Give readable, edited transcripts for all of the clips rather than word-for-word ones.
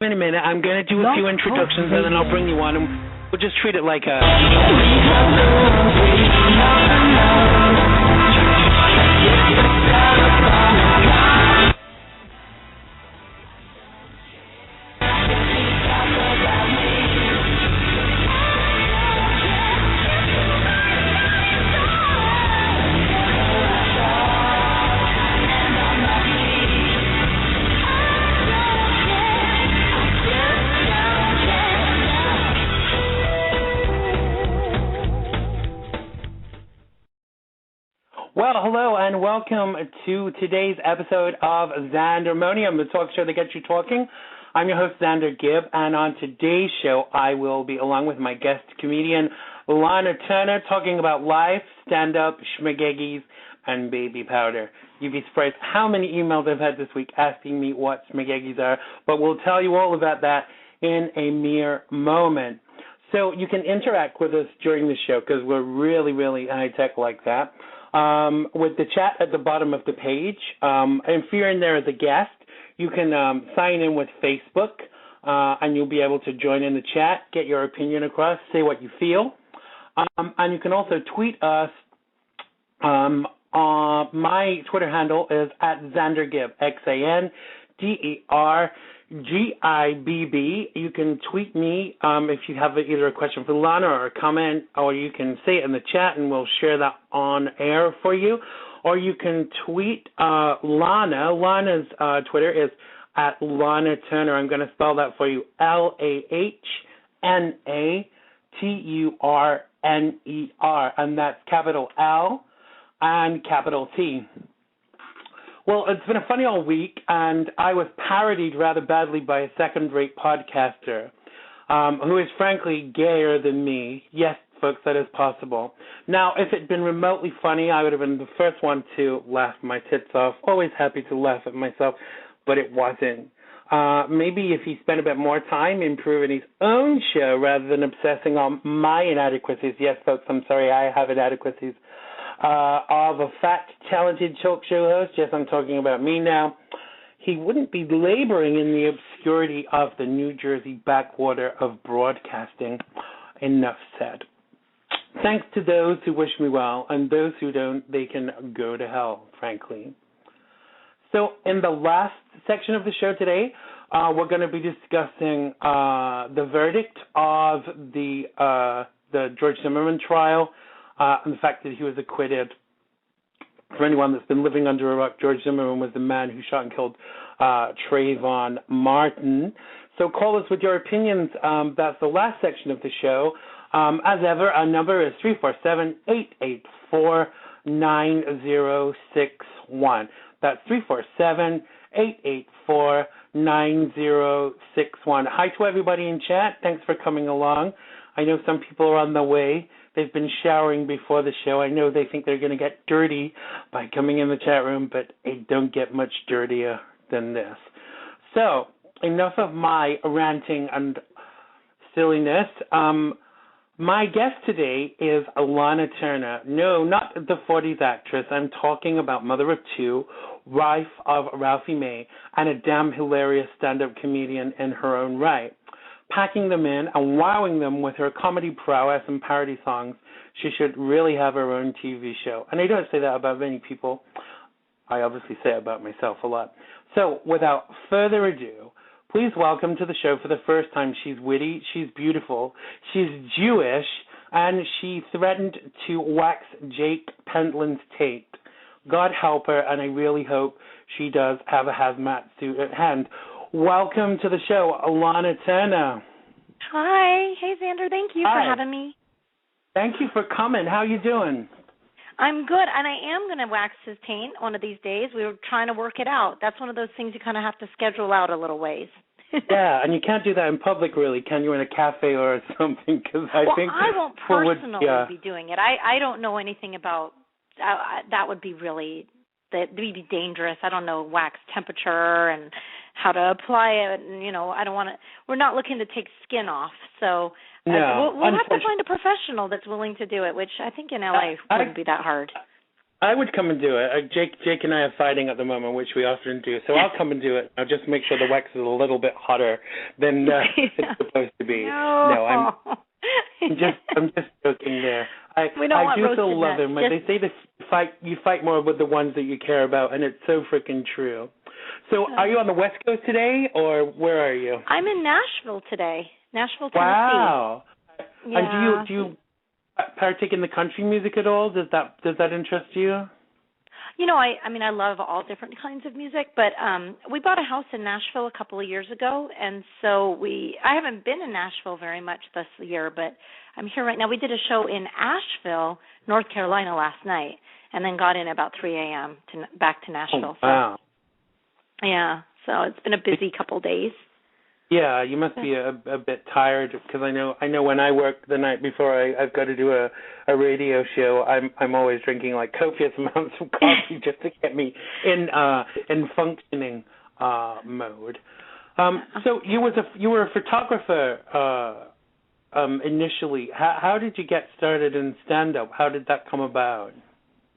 In a minute, I'm going to do a few introductions and then I'll bring you on and we'll just treat it like a... Well, hello and welcome to today's episode of XANDERMONIUM, the talk show that gets you talking. I'm your host, Xander Gibb, and on today's show, I will be along with my guest comedian, Lahna Turner, talking about life, stand-up, Schmegeggies, and baby powder. You'd be surprised how many emails I've had this week asking me what Schmegeggies are, but we'll tell you all about that in a mere moment. So you can interact with us during the show because we're really, really high-tech like that. With the chat at the bottom of the page. If you're in there as a guest, you can sign in with Facebook, and you'll be able to join in the chat, get your opinion across, say what you feel. And you can also tweet us. My Twitter handle is at XanderGibb, XANDERGIBB. You can tweet me if you have either a question for Lahna or a comment, or you can say it in the chat and we'll share that on air for you. Or you can tweet Lahna. Lahna's Twitter is at Lahna Turner. I'm going to spell that for you, LAHNATURNER, and that's capital L and capital T. Well, it's been a funny all week, and I was parodied rather badly by a second-rate podcaster who is frankly gayer than me. Yes, folks, that is possible. Now, if it had been remotely funny, I would have been the first one to laugh my tits off. Always happy to laugh at myself, but it wasn't. Maybe if he spent a bit more time improving his own show rather than obsessing on my inadequacies. Yes, folks, I'm sorry, I have inadequacies. Of a fat, talented talk show host, yes, I'm talking about me now, he wouldn't be laboring in the obscurity of the New Jersey backwater of broadcasting. Enough said. Thanks to those who wish me well, and those who don't, they can go to hell, frankly. So in the last section of the show today, we're going to be discussing the verdict of the George Zimmerman trial, and the fact that he was acquitted. For anyone that's been living under a rock, George Zimmerman was the man who shot and killed Trayvon Martin. So call us with your opinions. That's the last section of the show. As ever, our number is 347-884-9061. That's 347-884-9061. Hi to everybody in chat. Thanks for coming along. I know some people are on the way. They've been showering before the show. I know they think they're going to get dirty by coming in the chat room, but it don't get much dirtier than this. So, enough of my ranting and silliness. My guest today is Lahna Turner. No, not the 40s actress. I'm talking about mother of two, wife of Ralphie May, and a damn hilarious stand-up comedian in her own right. Packing them in and wowing them with her comedy prowess and parody songs, she should really have her own TV show. And I don't say that about many people. I obviously say it about myself a lot. So, without further ado, please welcome to the show for the first time. She's witty, she's beautiful, she's Jewish, and she threatened to wax Jake Pentland's tape. God help her, and I really hope she does have a hazmat suit at hand. Welcome to the show, Lahna Turner. Hi. Hey, Xander. Thank you for having me. Thank you for coming. How you doing? I'm good, and I am going to wax his taint one of these days. We were trying to work it out. That's one of those things you kind of have to schedule out a little ways. Yeah, and you can't do that in public, really, can you, in a cafe or something? Cause I won't personally be doing it. I don't know anything about that. Would be really that'd be dangerous. I don't know wax temperature and how to apply it, and, you know, I don't want to, we're not looking to take skin off, so we'll have to find a professional that's willing to do it, which I think in LA wouldn't be that hard. I would come and do it. Jake and I are fighting at the moment, which we often do. So I'll come and do it. I'll just make sure the wax is a little bit hotter than it's supposed to be. No, I'm just joking there. I do still love them. They say you fight more with the ones that you care about, and it's so freaking true. So are you on the West Coast today, or where are you? I'm in Nashville today. Nashville, Tennessee. Wow. Yeah. And do you partake in the country music at all? Does that interest you? You know, I mean, I love all different kinds of music, but we bought a house in Nashville a couple of years ago, and so I haven't been in Nashville very much this year, but I'm here right now. We did a show in Asheville, North Carolina last night, and then got in about 3 a.m. back to Nashville. Oh, wow. So, yeah, so it's been a busy couple of days. Yeah, you must be a bit tired, because I know when I work the night before I've got to do a radio show, I'm always drinking like copious amounts of coffee just to get me in functioning mode. So you were a photographer initially. How did you get started in stand-up? How did that come about?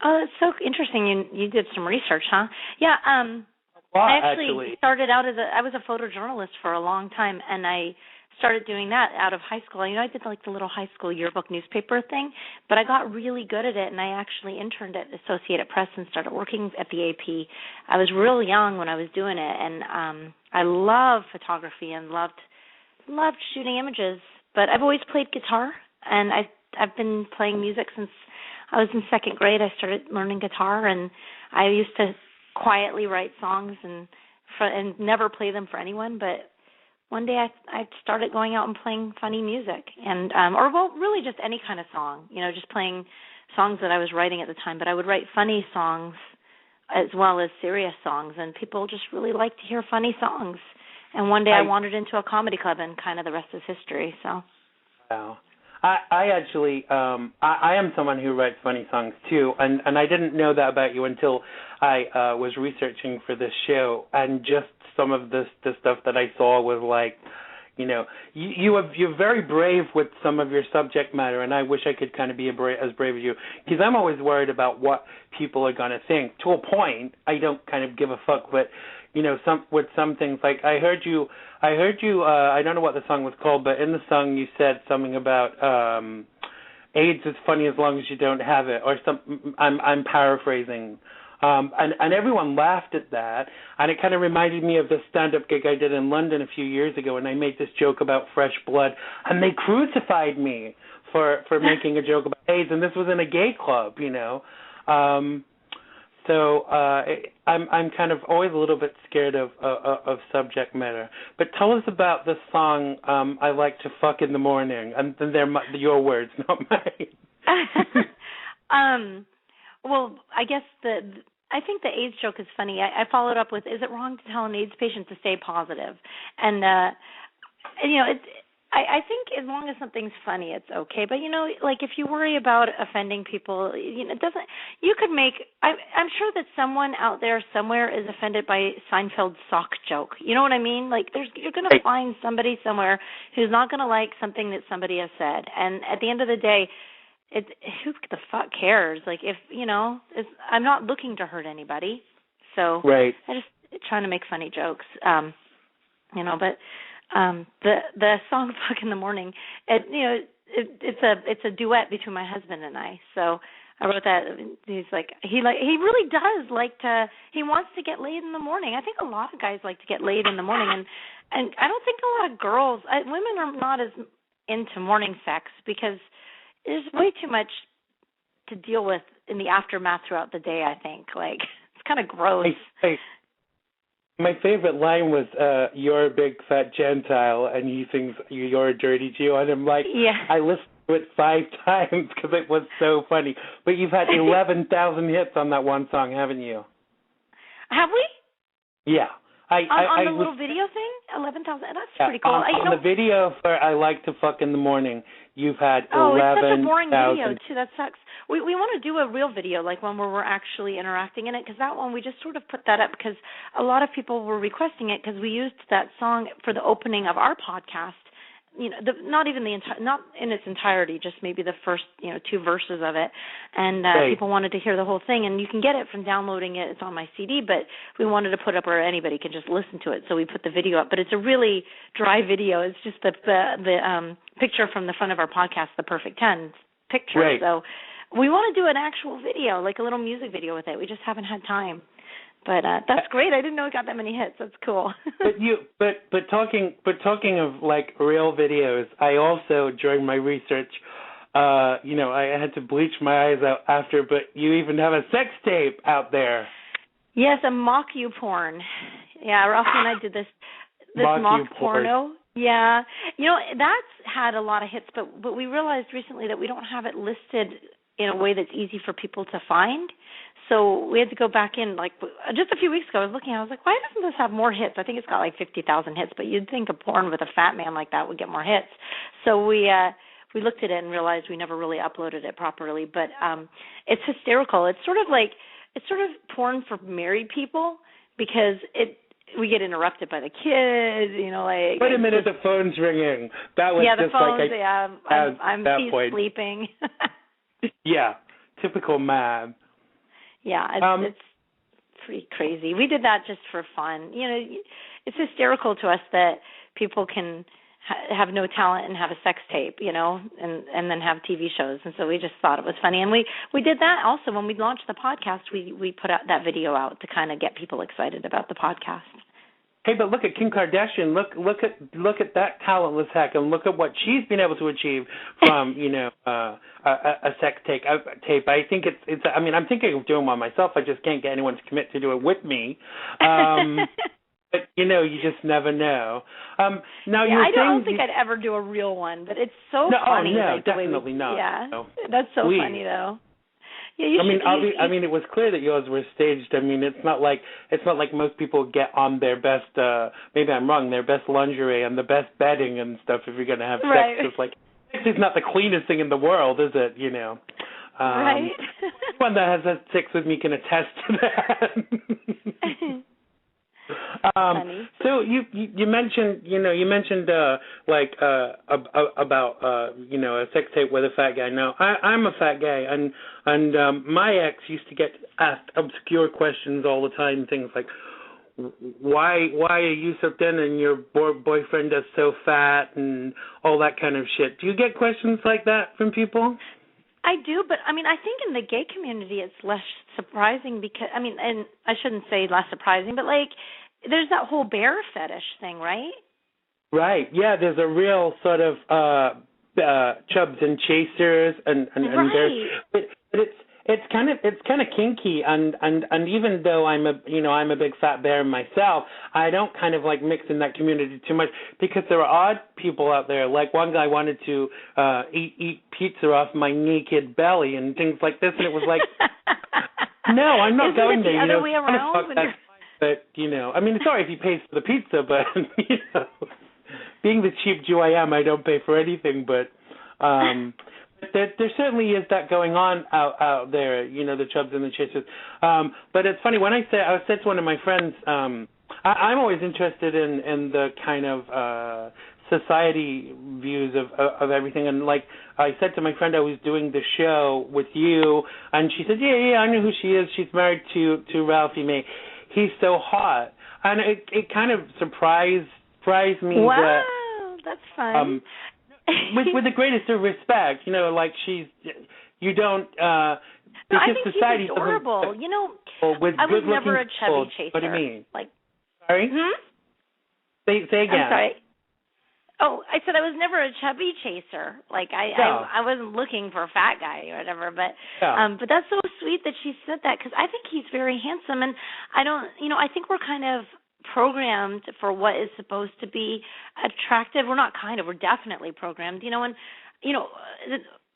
Oh, that's so interesting. You did some research, huh? Yeah. I actually started out I was a photojournalist for a long time, and I started doing that out of high school. You know, I did like the little high school yearbook newspaper thing, but I got really good at it, and I actually interned at Associated Press and started working at the AP. I was real young when I was doing it, and I love photography and loved shooting images, but I've always played guitar, and I've been playing music since I was in second grade. I started learning guitar, and I used to quietly write songs and never play them for anyone, but one day I started going out and playing funny music, and really just any kind of song, you know, just playing songs that I was writing at the time, but I would write funny songs as well as serious songs, and people just really like to hear funny songs. And one day I wandered into a comedy club, and kind of the rest is history. So. Wow. I actually, I am someone who writes funny songs too, and I didn't know that about you until I was researching for this show, and just some of the stuff that I saw was like, you know, you're very brave with some of your subject matter, and I wish I could kind of be as brave as you, because I'm always worried about what people are going to think. To a point, I don't kind of give a fuck, but you know, some things, like I heard you, I don't know what the song was called, but in the song you said something about AIDS is funny as long as you don't have it, or some, I'm paraphrasing. And everyone laughed at that, and it kind of reminded me of the stand-up gig I did in London a few years ago, and I made this joke about fresh blood, and they crucified me for making a joke about AIDS, and this was in a gay club, you know. So I'm kind of always a little bit scared of subject matter. But tell us about the song "I Like to Fuck in the Morning," and they're your words, not mine. Well, I guess I think the AIDS joke is funny. I followed up with, "Is it wrong to tell an AIDS patient to stay positive?" And you know, I think as long as something's funny, it's okay. But, you know, like if you worry about offending people, you know, it doesn't. You could make. I'm sure that someone out there somewhere is offended by Seinfeld's sock joke. You know what I mean? Like you're going to find somebody somewhere who's not going to like something that somebody has said. And at the end of the day, who the fuck cares? Like if, you know, I'm not looking to hurt anybody. So right. I just trying to make funny jokes. You know, but. The song "Fuck in the Morning," it's a duet between my husband and I. So I wrote that. He's like he really does like to. He wants to get laid in the morning. I think a lot of guys like to get laid in the morning, and I don't think a lot of girls, women are not as into morning sex because there's way too much to deal with in the aftermath throughout the day. I think it's kind of gross. My favorite line was, "You're a big fat Gentile," and he sings, "You're a dirty Jew," and I'm like, yeah. I listened to it 5 times because it was so funny. But you've had 11,000 hits on that one song, haven't you? Have we? Yeah. On the little video thing? 11,000? That's pretty cool. On the video for "I Like to Fuck in the Morning," you've had 11,000. Oh, it's such a boring video, too. That sucks. We want to do a real video, like one where we're actually interacting in it, because that one, we just sort of put that up because a lot of people were requesting it because we used that song for the opening of our podcast not even not in its entirety, just maybe the first, 2 verses of it. And right. People wanted to hear the whole thing, and you can get it from downloading it. It's on my CD, but we wanted to put up where anybody can just listen to it, so we put the video up. But it's a really dry video. It's just the picture from the front of our podcast, the Perfect 10 picture. Right. So we want to do an actual video, like a little music video with it. We just haven't had time. But that's great. I didn't know it got that many hits. That's cool. but talking of like real videos, I also during my research, I had to bleach my eyes out after. But you even have a sex tape out there. Yes, a mock you porn. Yeah, Ralphie and I did this mock porno. Yeah, that's had a lot of hits. But we realized recently that we don't have it listed in a way that's easy for people to find. So we had to go back in, like, just a few weeks ago, I was like, why doesn't this have more hits? I think it's got like 50,000 hits, but you'd think a porn with a fat man like that would get more hits. So we looked at it and realized we never really uploaded it properly, but it's hysterical. It's sort of porn for married people because we get interrupted by the kids, like. Wait a minute, the phone's ringing. That was the just phone's, like he's sleeping. Yeah, typical man. Yeah, it's pretty crazy. We did that just for fun. It's hysterical to us that people can have no talent and have a sex tape, and then have TV shows. And so we just thought it was funny. And we did that also when we launched the podcast. We put out that video out to kind of get people excited about the podcast. Hey, but look at Kim Kardashian. Look at that talentless hack, and look at what she's been able to achieve from a sex tape. I think it's. I mean, I'm thinking of doing one myself. I just can't get anyone to commit to do it with me. But you just never know. Now I don't think I'd ever do a real one, but it's so funny. No, like, definitely not. Yeah, no. That's so funny though. Yeah, it was clear that yours were staged. I mean, it's not like most people get on their best. Maybe I'm wrong. Their best lingerie and the best bedding and stuff. If you're going to have right. sex, it's like sex is not the cleanest thing in the world, is it? Right. Anyone that has had sex with me can attest to that. So you mentioned about a sex tape with a fat guy. Now I'm a fat guy, and my ex used to get asked obscure questions all the time, things like why are you so thin and your boyfriend is so fat and all that kind of shit. Do you get questions like that from people? I do, but I think in the gay community it's less surprising because and I shouldn't say less surprising, but like there's that whole bear fetish thing, right? Right. Yeah, there's a real sort of chubs and chasers and right. there's but it's kind of kinky and even though I'm a big fat bear myself, I don't kind of like mix in that community too much because there are odd people out there. Like one guy wanted to eat pizza off my naked belly and things like this, and it was like, no, I'm not going there. Isn't it the other way around? But sorry if he pays for the pizza, but being the cheap Jew I am, I don't pay for anything. But there certainly is that going on out there, the chubs and the chasers. But it's funny when I said to one of my friends, I'm always interested in the kind of society views of everything, and like I said to my friend, I was doing the show with you, and she said, yeah, I know who she is. She's married to Ralphie May. He's so hot, and it kind of surprised me. Wow, that's fun. With the greatest of respect, like you don't. I think society he's adorable. With I was never a chubby chaser. What do you mean? Like, sorry? Say again. I'm sorry. Oh, I said I was never a chubby chaser. Like I wasn't looking for a fat guy or whatever. But but that's so sweet that she said that because I think he's very handsome, and I think we're kind of programmed for what is supposed to be attractive. We're not kind of. We're definitely programmed. And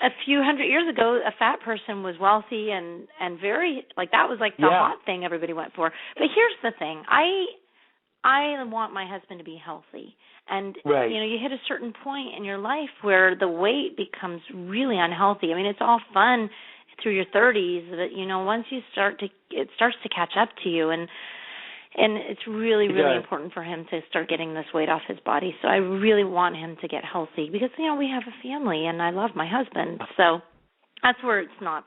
a few hundred years ago, a fat person was wealthy and very like that was like the hot thing everybody went for. But here's the thing: I want my husband to be healthy. And, you hit a certain point in your life where the weight becomes really unhealthy. It's all fun through your 30s, but, once you it starts to catch up to you. And And it's really, really important for him to start getting this weight off his body. So I really want him to get healthy because, you know, we have a family and I love my husband. So that's where it's not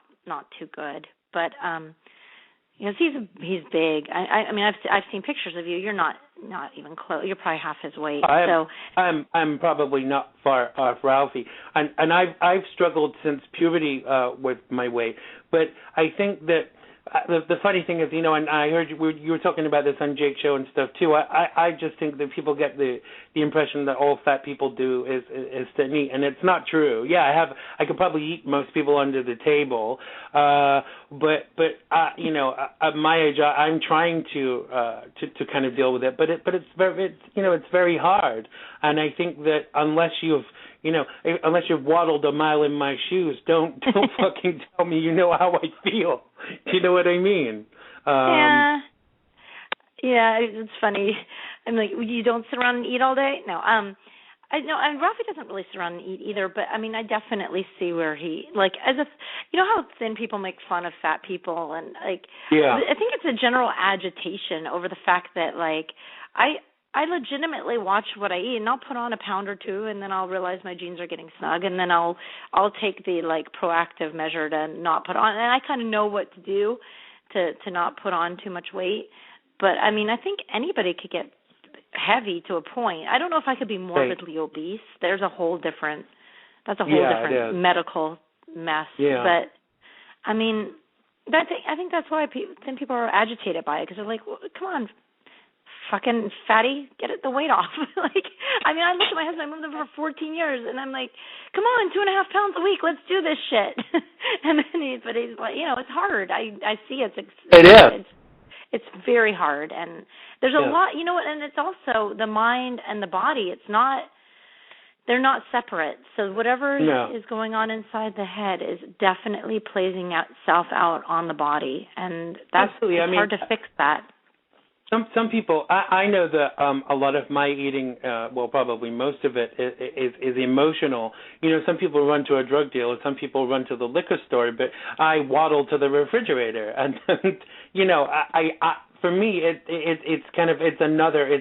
too good. But you know, he's big. I mean, I've seen pictures of you. You're not even close. You're probably half his weight. I'm probably not far off Ralphie. And I've struggled since puberty with my weight. But I think that the funny thing is, you know, and I heard you were talking about this on Jake's show and stuff too. I just think that people get the impression that all fat people do is to eat, and it's not true. Yeah, I could probably eat most people under the table, but you know, at my age, I'm trying to kind of deal with it, but it's very hard, and I think that unless you've waddled a mile in my shoes, don't fucking tell me you know how I feel. Do you know what I mean? Yeah, it's funny. I'm like, you don't sit around and eat all day? No. And Ralphie doesn't really sit around and eat either, but I mean, I definitely see where he, like, you know how thin people make fun of fat people, and like, I think it's a general agitation over the fact that, like, I legitimately watch what I eat, and I'll put on a pound or two, and then I'll realize my jeans are getting snug, and then I'll take the, like, proactive measure to not put on, and I kind of know what to do to not put on too much weight. But I mean, I think anybody could get heavy to a point. I don't know if I could be morbidly obese. That's a whole different medical mess. Yeah. But I mean, I think that's why thin people are agitated by it, because they're like, well, come on, fucking fatty, get the weight off. Like, I mean, I look at my husband, I've known him for 14 years, and I'm like, come on, 2.5 pounds a week, let's do this shit. And then he's like, you know, it's hard. I see it is. It's very hard, and there's a lot, you know, and it's also the mind and the body. They're not separate. So whatever is going on inside the head is definitely playing itself out on the body, and it's hard to fix that. Some people, I know that a lot of my eating, well, probably most of it is emotional. You know, some people run to a drug dealer, some people run to the liquor store, but I waddle to the refrigerator, and you know, I for me, it's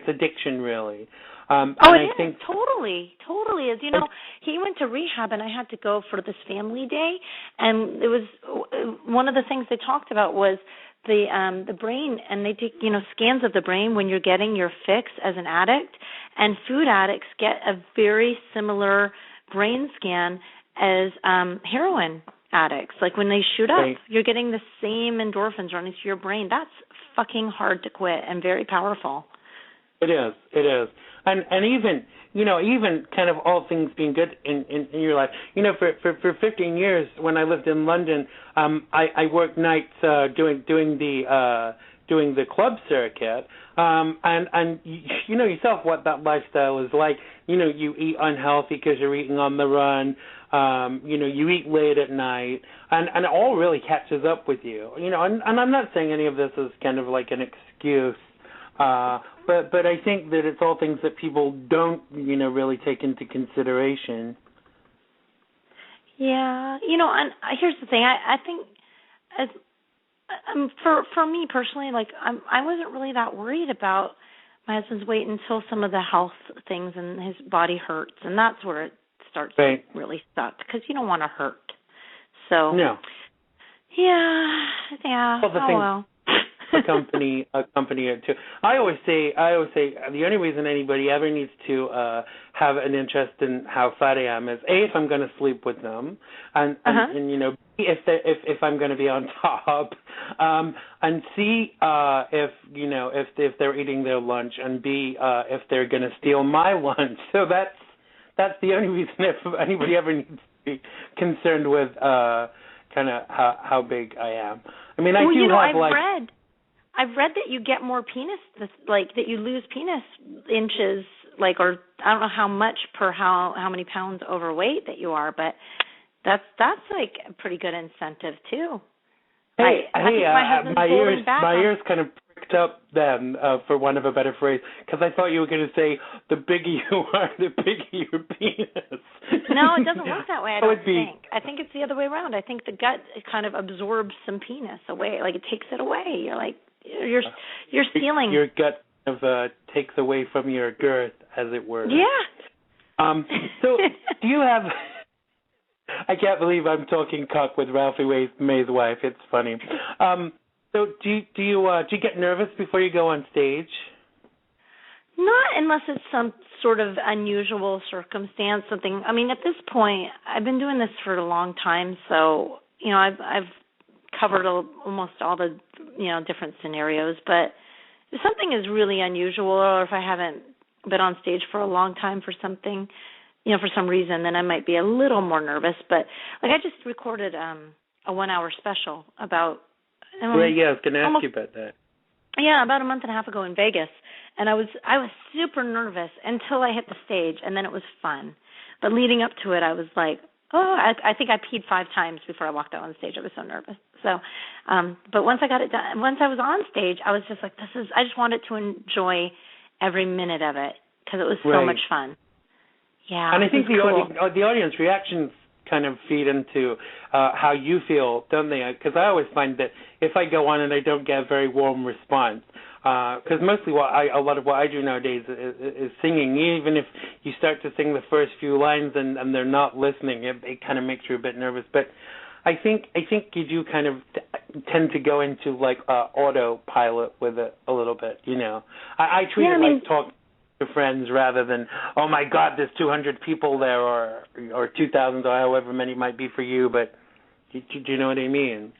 addiction really. I think totally is. You know, he went to rehab, and I had to go for this family day, and it was one of the things they talked about was the brain, and they take, you know, scans of the brain when you're getting your fix as an addict, and food addicts get a very similar brain scan as heroin addicts. Like when they shoot up, you're getting the same endorphins running through your brain. That's fucking hard to quit and very powerful. It is. And even kind of all things being good in your life. You know, for 15 years when I lived in London, I worked nights doing the club circuit. And you know yourself what that lifestyle is like. You know, you eat unhealthy because you're eating on the run. You know, you eat late at night, and it all really catches up with you. You know, and I'm not saying any of this is kind of like an excuse. But I think that it's all things that people don't, you know, really take into consideration. Yeah, you know, and here's the thing. I think for me personally, like I wasn't really that worried about my husband's weight until some of the health things and his body hurts, and that's where it starts to really suck because you don't want to hurt. So no. Yeah. Well, accompany it too. I always say the only reason anybody ever needs to have an interest in how fat I am is A, if I'm going to sleep with them, and you know, B, if I'm going to be on top, and C, if you know if they're eating their lunch, and B, if they're going to steal my lunch. So that's the only reason if anybody ever needs to be concerned with kind of how big I am. I mean, I've read that you get more penis, like that you lose penis inches, like, or I don't know how much per how many pounds overweight that you are, but that's like a pretty good incentive too. Hey, my ears kind of pricked up then, for want of a better phrase, because I thought you were going to say the bigger you are, the bigger your penis. No, it doesn't work that way. I don't think. I think it's the other way around. I think the gut kind of absorbs some penis away, like it takes it away. You're like, your ceiling. Your gut kind of takes away from your girth, as it were. Yeah. So do you have? I can't believe I'm talking cock with Ralphie May's wife. It's funny. So do you get nervous before you go on stage? Not unless it's some sort of unusual circumstance, something. I mean, at this point, I've been doing this for a long time, so I've covered almost all the different scenarios. But if something is really unusual, or if I haven't been on stage for a long time for something, for some reason, then I might be a little more nervous. But like I just recorded a 1-hour special about. Right. Yeah, I was going to ask you about that. Yeah, about a month and a half ago in Vegas, and I was super nervous until I hit the stage, and then it was fun. But leading up to it, I was like, I think I peed 5 times before I walked out on stage. I was so nervous. So, but once I got it done, once I was on stage, I was just like, I just wanted to enjoy every minute of it because it was so much fun. Yeah, and I think the audience reactions kind of feed into how you feel, don't they? Because I always find that if I go on and I don't get a very warm response, because mostly a lot of what I do nowadays is singing. Even if you start to sing the first few lines and they're not listening, it kind of makes you a bit nervous. But I think you do kind of tend to go into like autopilot with it a little bit. I treat it like talking to friends rather than, oh my God, there's 200 people there or 2,000 or however many might be for you. But do you know what I mean?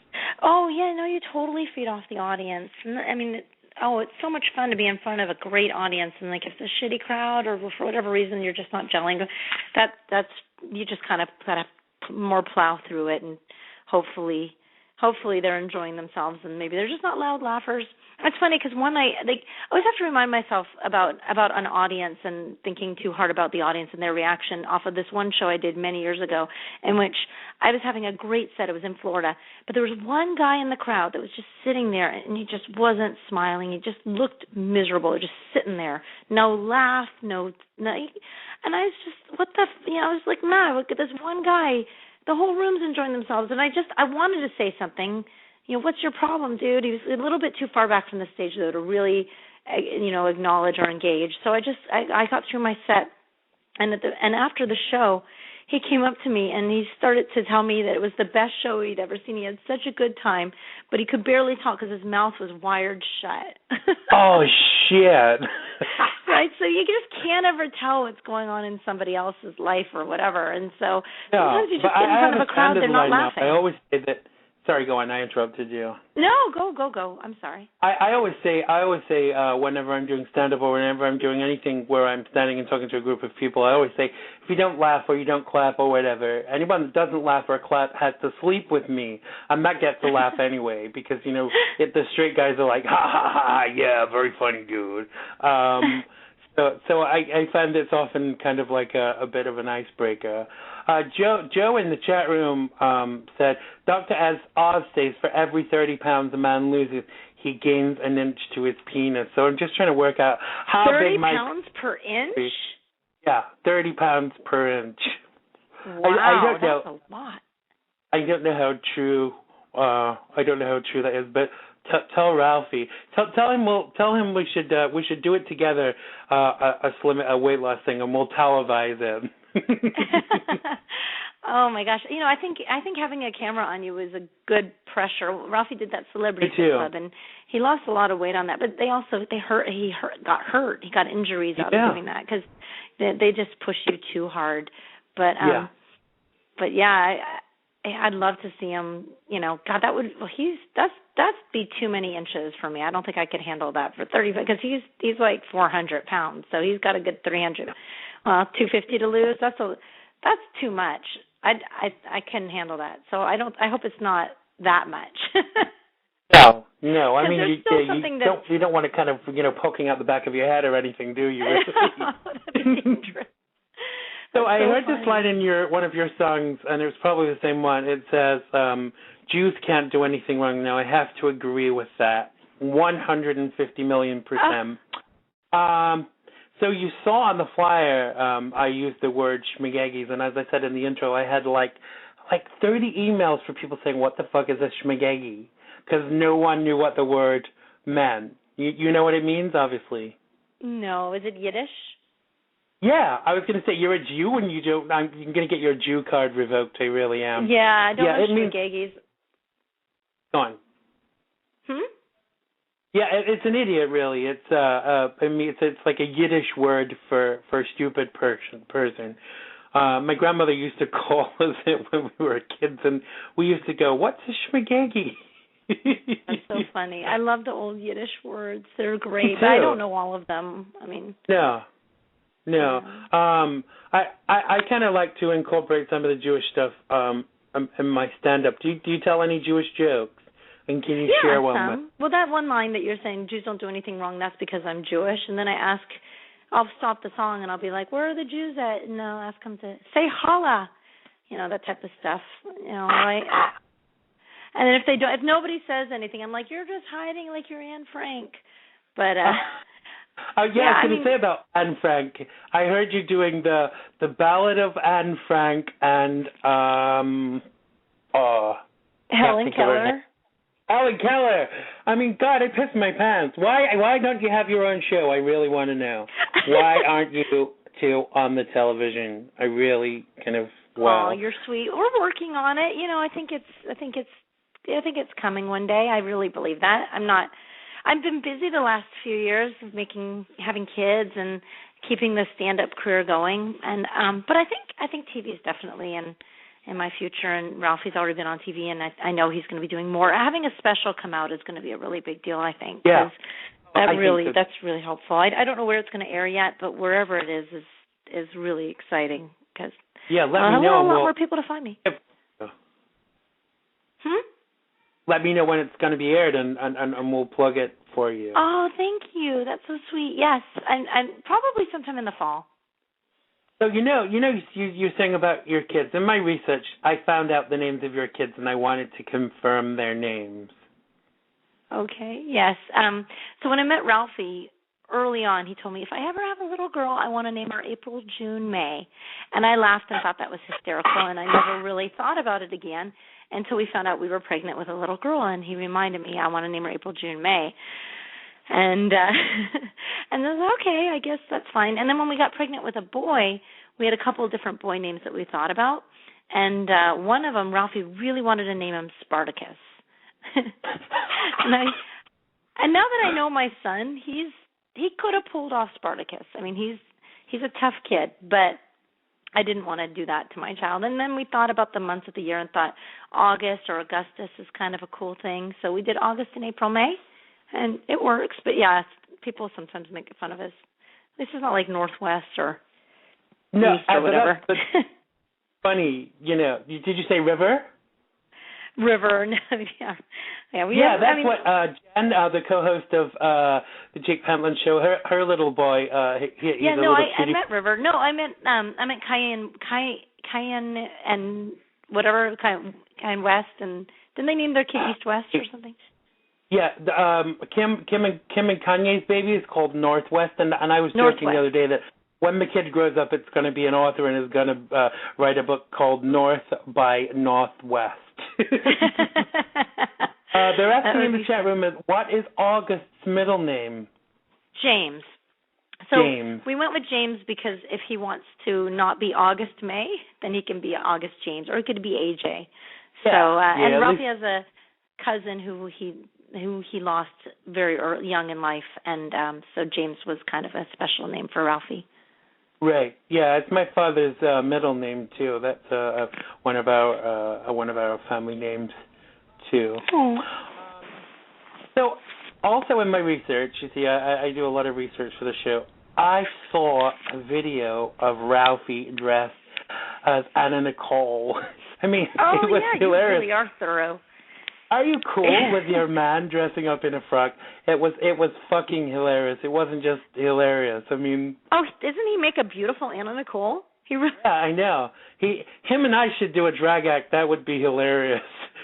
Oh yeah, no, you totally feed off the audience. I mean, it's so much fun to be in front of a great audience, and like if it's a shitty crowd or for whatever reason you're just not gelling, that's you just kind of gotta more plow through it, and hopefully they're enjoying themselves, and maybe they're just not loud laughers. It's funny because one night, I always have to remind myself about an audience and thinking too hard about the audience and their reaction off of this one show I did many years ago in which I was having a great set. It was in Florida, but there was one guy in the crowd that was just sitting there, and he just wasn't smiling. He just looked miserable, just sitting there, no laugh, no. And I was just, what the? I was like, nah, look at this one guy. The whole room's enjoying themselves, and I wanted to say something. What's your problem, dude? He was a little bit too far back from the stage, though, to really, acknowledge or engage. So I got through my set, and after the show, he came up to me and he started to tell me that it was the best show he'd ever seen. He had such a good time, but he could barely talk because his mouth was wired shut. Oh, shit. Right, so you just can't ever tell what's going on in somebody else's life or whatever, and so sometimes you just get in front of a crowd, they're not laughing. I always say that. Sorry, go on. I interrupted you. No, go. I'm sorry. I always say whenever I'm doing stand-up or whenever I'm doing anything where I'm standing and talking to a group of people, I always say, if you don't laugh or you don't clap or whatever, anyone that doesn't laugh or clap has to sleep with me. I'm not get to laugh anyway because, the straight guys are like, ha, ha, ha, yeah, very funny, dude. So I find it's often kind of like a bit of an icebreaker. Joe in the chat room said, Dr. Oz says for every 30 pounds a man loses, he gains an inch to his penis. So I'm just trying to work out how big my... 30 pounds per inch? Yeah, 30 pounds per inch. Wow, I don't know. That's a lot. I don't know how true that is, but tell Ralphie. Tell him we should do it together, a weight loss thing, and we'll televise it. Oh my gosh! I think having a camera on you is a good pressure. Ralphie did that Celebrity Club, and he lost a lot of weight on that. But he got hurt. He got injuries out of doing that because they just push you too hard. But I'd love to see him. God, that'd be too many inches for me. I don't think I could handle that for 30 because he's like 400 pounds, so he's got a good 300. 250 to lose. That's too much. I couldn't handle that. So I hope it's not that much. No. I mean, you don't want to kind of poking out the back of your head or anything, do you? That'd be dangerous. So I heard this line in one of your songs, and it was probably the same one. It says, Jews can't do anything wrong. Now, I have to agree with that 150 million %. So you saw on the flyer, I used the word Schmegeggies, and as I said in the intro, I had like 30 emails for people saying, what the fuck is a Schmegeggie? Because no one knew what the word men. You know what it means, obviously. No, is it Yiddish? Yeah, I was going to say you're a Jew and you don't. I'm going to get your Jew card revoked. I really am. Yeah, I don't know Schmegeggies. Schmegeggies. Go on. Yeah, it's an idiot, really. It's I mean, it's like a Yiddish word for stupid person. My grandmother used to call us it when we were kids, and we used to go, "What's a Schmegeggie?" That's so funny. I love the old Yiddish words; they're great. But I don't know all of them. I mean, no. Yeah. I kind of like to incorporate some of the Jewish stuff in my stand-up. Do you tell any Jewish jokes? And can you share one with? Well, that one line that you're saying, Jews don't do anything wrong, that's because I'm Jewish. And then I'll stop the song and I'll be like, where are the Jews at? And I'll ask them to say holla, that type of stuff, right? And then if nobody says anything, I'm like, you're just hiding like you're Anne Frank. But I was going to say about Anne Frank. I heard you doing the Ballad of Anne Frank and Helen Keller. Helen Keller. I mean, God, I pissed my pants. Why don't you have your own show? I really want to know. Why aren't you two on the television? I really kind of. Wow. Oh, you're sweet. We're working on it. I think it's coming one day. I really believe that. I've been busy the last few years of having kids and keeping the stand-up career going. And but I think TV is definitely in my future. And Ralphie's already been on TV, and I know he's going to be doing more. Having a special come out is going to be a really big deal, I think. Yeah. That's really helpful. I don't know where it's going to air yet, but wherever it is really exciting because let me know. I want a lot more people to find me. Let me know when it's going to be aired, and we'll plug it for you. Oh, thank you. That's so sweet. Yes, and probably sometime in the fall. So you're saying about your kids. In my research, I found out the names of your kids, and I wanted to confirm their names. Okay. Yes. So when I met Ralphie early on, he told me if I ever have a little girl, I want to name her April, June, May, and I laughed and thought that was hysterical, and I never really thought about it again until we found out we were pregnant with a little girl, and he reminded me I want to name her April, June, May. And and I was okay, I guess that's fine. And then when we got pregnant with a boy, we had a couple of different boy names that we thought about. And one of them, Ralphie really wanted to name him Spartacus. and now that I know my son, he could have pulled off Spartacus. I mean, he's a tough kid, but I didn't want to do that to my child. And then we thought about the months of the year and thought August or Augustus is kind of a cool thing. So we did August and April, May. And it works, but yeah, people sometimes make fun of us. This is not like Northwest or East or whatever. But funny, Did you say River? River, yeah. What Jen, the co-host of the Jake Pentland show, her little boy. I meant River. No, I meant Cayenne and whatever Cayenne West, and didn't they name their kid East West or something? Yeah, Kim and Kanye's baby is called Northwest, and I was joking the other day that when the kid grows up, it's going to be an author and is going to write a book called North by Northwest. They're asking in the chat room, what is August's middle name? James. So we went with James because if he wants to not be August May, then he can be August James, or it could be AJ. So and Ralphie has a cousin who he lost very young in life, and so James was kind of a special name for Ralphie. Right. Yeah, it's my father's middle name too. That's one of our family names too. Oh. So, also in my research, you see, I do a lot of research for the show. I saw a video of Ralphie dressed as Anna Nicole. I mean, it was hilarious. You really are thorough. Are you cool with your man dressing up in a frock? It was fucking hilarious. It wasn't just hilarious. I mean, doesn't he make a beautiful Anna Nicole? Yeah, I know. Him and I should do a drag act. That would be hilarious.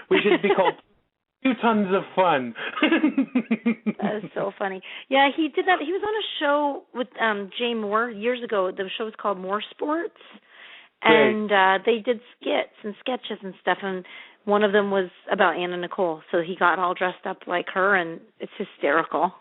We should be called 2 Tons of Fun. That is so funny. Yeah, he did that. He was on a show with Jay Moore years ago. The show was called More Sports. And they did skits and sketches and stuff. And one of them was about Anna Nicole, so he got all dressed up like her, and it's hysterical.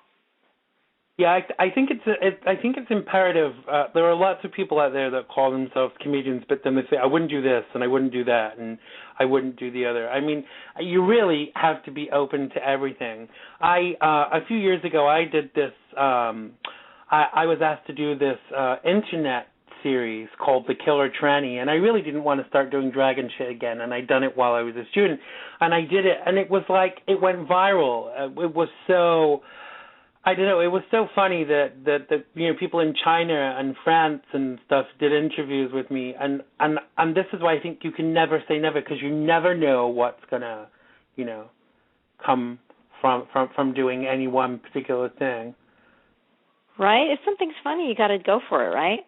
Yeah, I think it's imperative. There are lots of people out there that call themselves comedians, but then they say, I wouldn't do this, and I wouldn't do that, and I wouldn't do the other. I mean, you really have to be open to everything. A few years ago, I did this, I was asked to do this internet series called The Killer Tranny, and I really didn't want to start doing drag and shit again, and I'd done it while I was a student, and I did it, and it was like, it went viral. It was so... I don't know. It was so funny that people in China and France and stuff did interviews with me, and this is why I think you can never say never, because you never know what's gonna come from doing any one particular thing. Right. If something's funny, you got to go for it, right?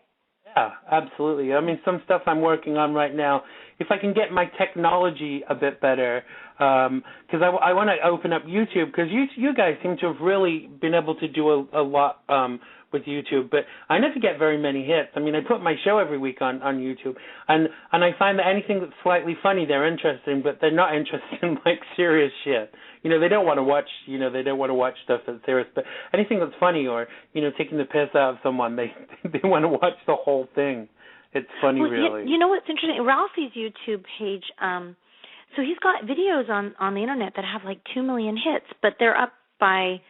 Yeah, absolutely. I mean, some stuff I'm working on right now, if I can get my technology a bit better, because I want to open up YouTube, because you guys seem to have really been able to do a lot with YouTube, but I never get very many hits. I mean, I put my show every week on YouTube, and I find that anything that's slightly funny, they're interested in, but they're not interested in, like, serious shit. They don't want to watch, they don't want to watch stuff that's serious, but anything that's funny or, taking the piss out of someone, they want to watch the whole thing. It's funny, really. You know what's interesting? Ralphie's YouTube page, so he's got videos on the internet that have like 2 million hits, but they're up by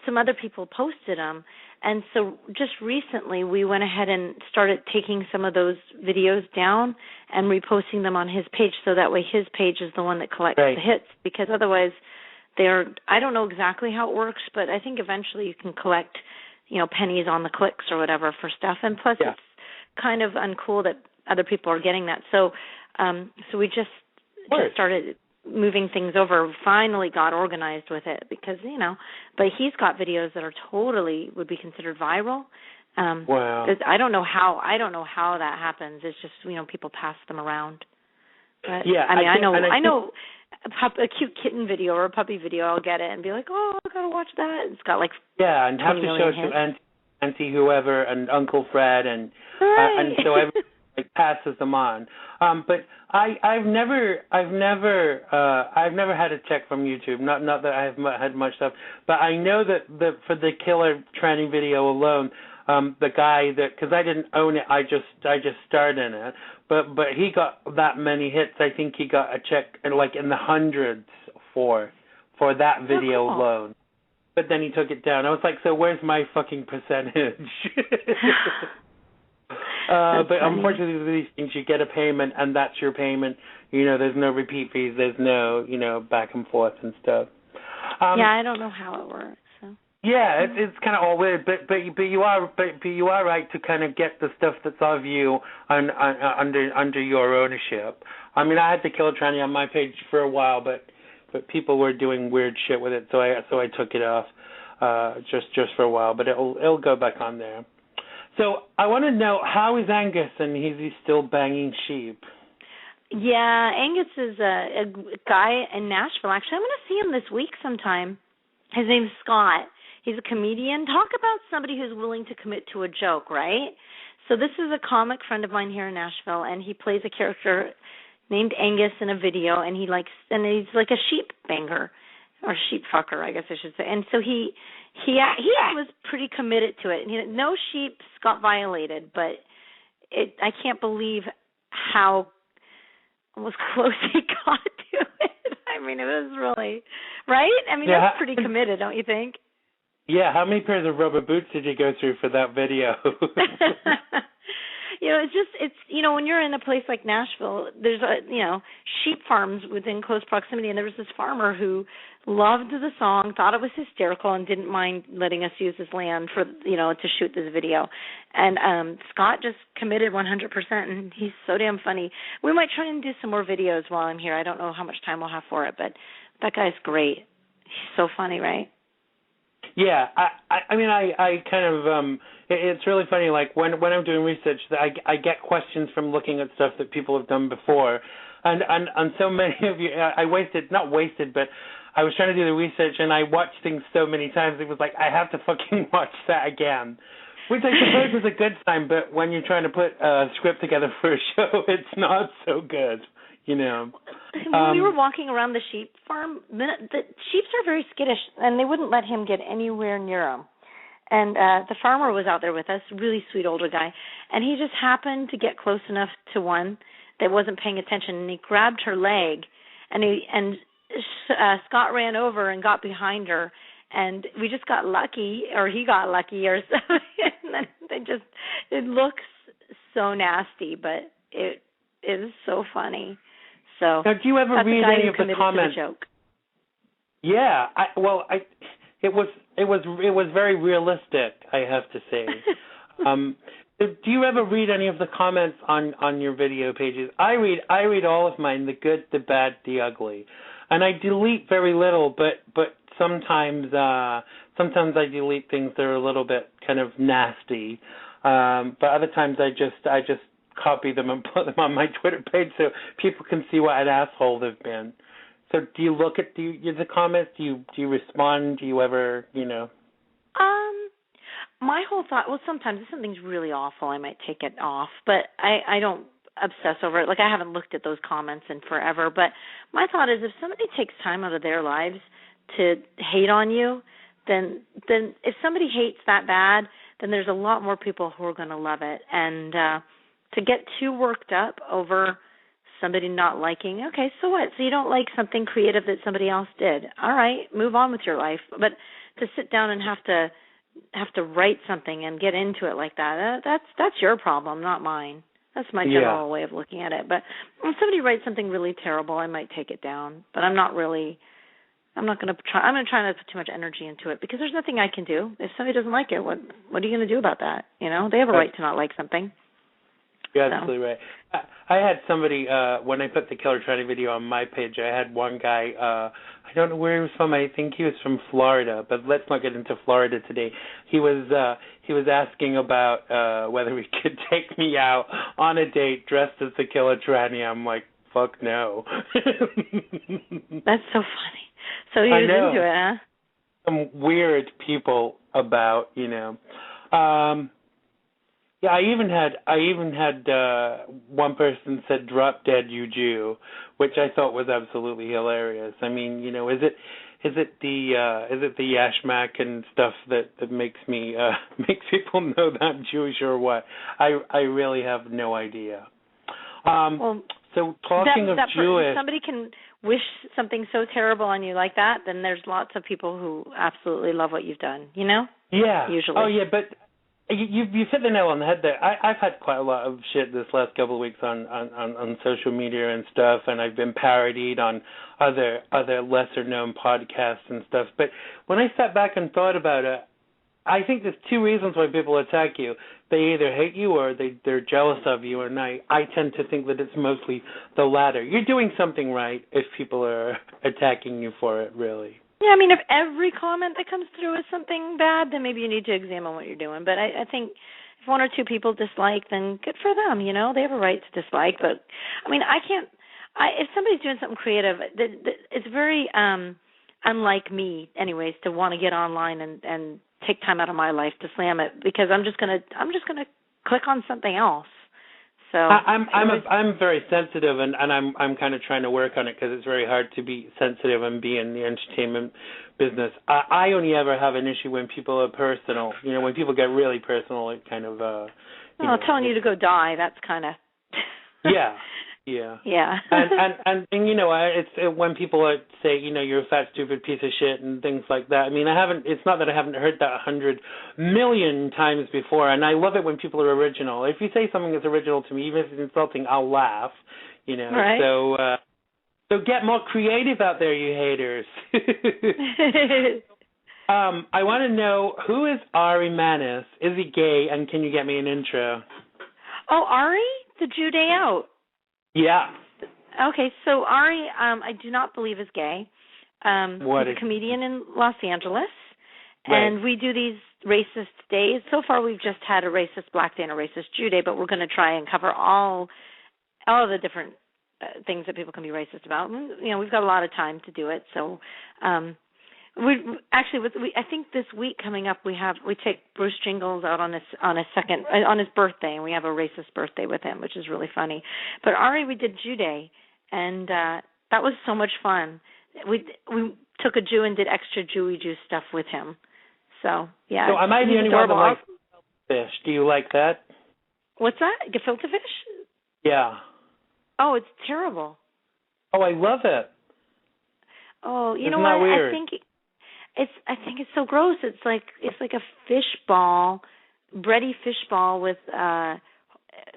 some other people posted them. And so just recently we went ahead and started taking some of those videos down and reposting them on his page, so that way his page is the one that collects the hits, because otherwise I don't know exactly how it works, but I think eventually you can collect, pennies on the clicks or whatever for stuff. And plus it's kind of uncool that other people are getting that. So we just started moving things over, finally got organized with it, because, but he's got videos that are totally would be considered viral. Wow. I don't know how that happens. It's just, people pass them around. But, yeah, I know a cute kitten video or a puppy video, I'll get it and be like, oh, I got to watch that. It's got like and have to show it to Auntie whoever and Uncle Fred, and so everyone passes them on. But I've never had a check from YouTube. Not that I've had much stuff, but I know that for the Killer Tranny video alone, the guy because I didn't own it, I just starred in it. But he got that many hits. I think he got a check in the hundreds for that video alone. But then he took it down. I was like, so where's my fucking percentage? But unfortunately, with these things, you get a payment, and that's your payment. There's no repeat fees. There's no, back and forth and stuff. I don't know how it works. So. Yeah, it's kind of all weird, but you are right to kind of get the stuff that's of you under your ownership. I mean, I had the Killer Tranny on my page for a while, but people were doing weird shit with it, so I took it off just for a while, but it'll go back on there. So I want to know, how is Angus, and is he still banging sheep? Yeah, Angus is a guy in Nashville. Actually, I'm going to see him this week sometime. His name's Scott. He's a comedian. Talk about somebody who's willing to commit to a joke, right? So this is a comic friend of mine here in Nashville, and he plays a character named Angus in a video, and he's like a sheep banger, or sheep fucker, I guess I should say. And so he was pretty committed to it. And no sheep got violated, but I can't believe how almost close he got to it. I mean, it was really, right? I mean, that's pretty committed, don't you think? Yeah, how many pairs of rubber boots did you go through for that video? It's when you're in a place like Nashville, there's sheep farms within close proximity, and there was this farmer who loved the song, thought it was hysterical, and didn't mind letting us use his land for to shoot this video. And Scott just committed 100%, and he's so damn funny. We might try and do some more videos while I'm here. I don't know how much time we'll have for it, but that guy's great. He's so funny, right? Yeah, I mean, I kind of, it's really funny, like, when I'm doing research, I get questions from looking at stuff that people have done before, and so many of you, not wasted, but I was trying to do the research, and I watched things so many times, it was like, I have to fucking watch that again, which I suppose is a good sign, but when you're trying to put a script together for a show, it's not so good. you know. When we were walking around the sheep farm, the sheep are very skittish, and they wouldn't let him get anywhere near them. And the farmer was out there with us, really sweet older guy, and he just happened to get close enough to one that wasn't paying attention, and he grabbed her leg, and Scott ran over and got behind her, and we just got lucky, or he got lucky, or something. And then it looks so nasty, but it is so funny. So now, do you ever read any of the comments? Yeah, it was very realistic, I have to say. Do you ever read any of the comments on your video pages? I read all of mine, the good, the bad, the ugly, and I delete very little, but sometimes I delete things that are a little bit kind of nasty, but other times I just copy them and put them on my Twitter page so people can see what an asshole they've been. So do you look at the comments? Do you respond? Do you ever, you know? My whole thought, well, sometimes if something's really awful, I might take it off, but I don't obsess over it. Like, I haven't looked at those comments in forever, but my thought is if somebody takes time out of their lives to hate on you, then if somebody hates that bad, then there's a lot more people who are going to love it. And to get too worked up over somebody not liking, okay, so what? So you don't like something creative that somebody else did. All right, move on with your life. But to sit down and have to write something and get into it like that, that's your problem, not mine. That's my general way of looking at it. But when somebody writes something really terrible, I might take it down. But I'm not going to try. I'm going to try not to put too much energy into it because there's nothing I can do. If somebody doesn't like it, what are you going to do about that? You know, they have a right to not like something. You're absolutely right. I had somebody, when I put the Killer Tranny video on my page, I had one guy, I don't know where he was from, I think he was from Florida, but let's not get into Florida today. He was asking about whether he could take me out on a date dressed as the Killer Tranny. I'm like, fuck no. That's so funny. So he was into it, huh? Some weird people about, you know. Yeah, I even had one person said, "Drop dead, you Jew," which I thought was absolutely hilarious. I mean, you know, is it the yashmak and stuff that makes people know that I'm Jewish or what? I really have no idea. So talking of Jewish, somebody can wish something so terrible on you like that, then there's lots of people who absolutely love what you've done. You know? Yeah. Usually. Oh yeah, but. You hit the nail on the head there. I've had quite a lot of shit this last couple of weeks on social media and stuff, and I've been parodied on other lesser known podcasts and stuff. But when I sat back and thought about it, I think there's two reasons why people attack you. They either hate you or they're jealous of you, and I tend to think that it's mostly the latter. You're doing something right if people are attacking you for it, really. Yeah, I mean, if every comment that comes through is something bad, then maybe you need to examine what you're doing. But I think if one or two people dislike, then good for them, you know. They have a right to dislike. But, I mean, if somebody's doing something creative, it's very unlike me, anyways, to want to get online and take time out of my life to slam it because I'm just gonna click on something else. So I'm very sensitive, and I'm kind of trying to work on it because it's very hard to be sensitive and be in the entertainment business. I only ever have an issue when people are personal. You know, when people get really personal, it kind of. Telling you to go die. That's kind of. Yeah. Yeah. Yeah. and you know, it's when people say, you know, you're a fat, stupid piece of shit and things like that. I mean, it's not that I haven't heard that 100 million times before, and I love it when people are original. If you say something that's original to me, even if it's insulting, I'll laugh. You know. Right. So get more creative out there, you haters. I want to know, who is Ari Manis? Is he gay? And can you get me an intro? Oh, Ari, the Jew Day Out. Yeah. Okay, so Ari, I do not believe is gay. He's a comedian in Los Angeles, and we do these racist days. So far, we've just had a racist Black Day and a racist Jew Day, but we're going to try and cover all of the different things that people can be racist about. You know, we've got a lot of time to do it, so. I think this week coming up we take Bruce Jingles out on his birthday, and we have a racist birthday with him, which is really funny. But Ari, we did Jew Day, and that was so much fun. We took a Jew and did extra Jewy Jew stuff with him. So yeah. So am I the only one that likes fish? Do you like that? What's that? Gefilte fish? Yeah. Oh, it's terrible. Oh, I love it. Oh, you Isn't know what? That weird? I think it's so gross. It's like a fish ball, bready fish ball with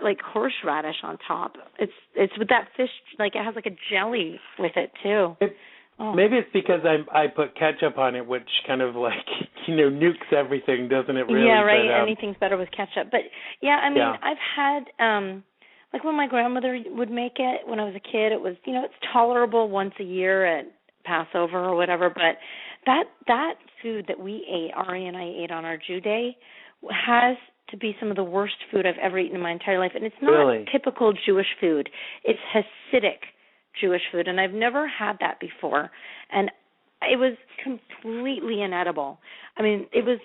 like horseradish on top. It's with that fish, like it has like a jelly with it too. Maybe it's because I put ketchup on it, which kind of like nukes everything, doesn't it? Really? Yeah, right. But, anything's better with ketchup. But yeah, I mean, I've had like when my grandmother would make it when I was a kid, it was it's tolerable once a year at Passover or whatever. But that food that we ate, Ari and I ate on our Jew Day, has to be some of the worst food I've ever eaten in my entire life. And it's not typical Jewish food. It's Hasidic Jewish food, and I've never had that before. And it was completely inedible. I mean, it was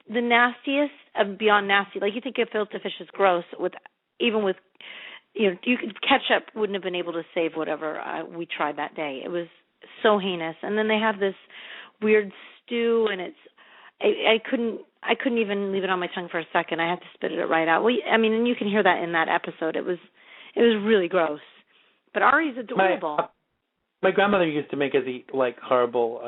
the nastiest of beyond nasty. Like, you think gefilte fish is gross, even with ketchup wouldn't have been able to save whatever we tried that day. It was so heinous. And then they have this weird stew, and I couldn't even leave it on my tongue for a second. I had to spit it right out. Well, I mean, and you can hear that in that episode. It was really gross. But Ari's adorable. My grandmother used to make us eat like horrible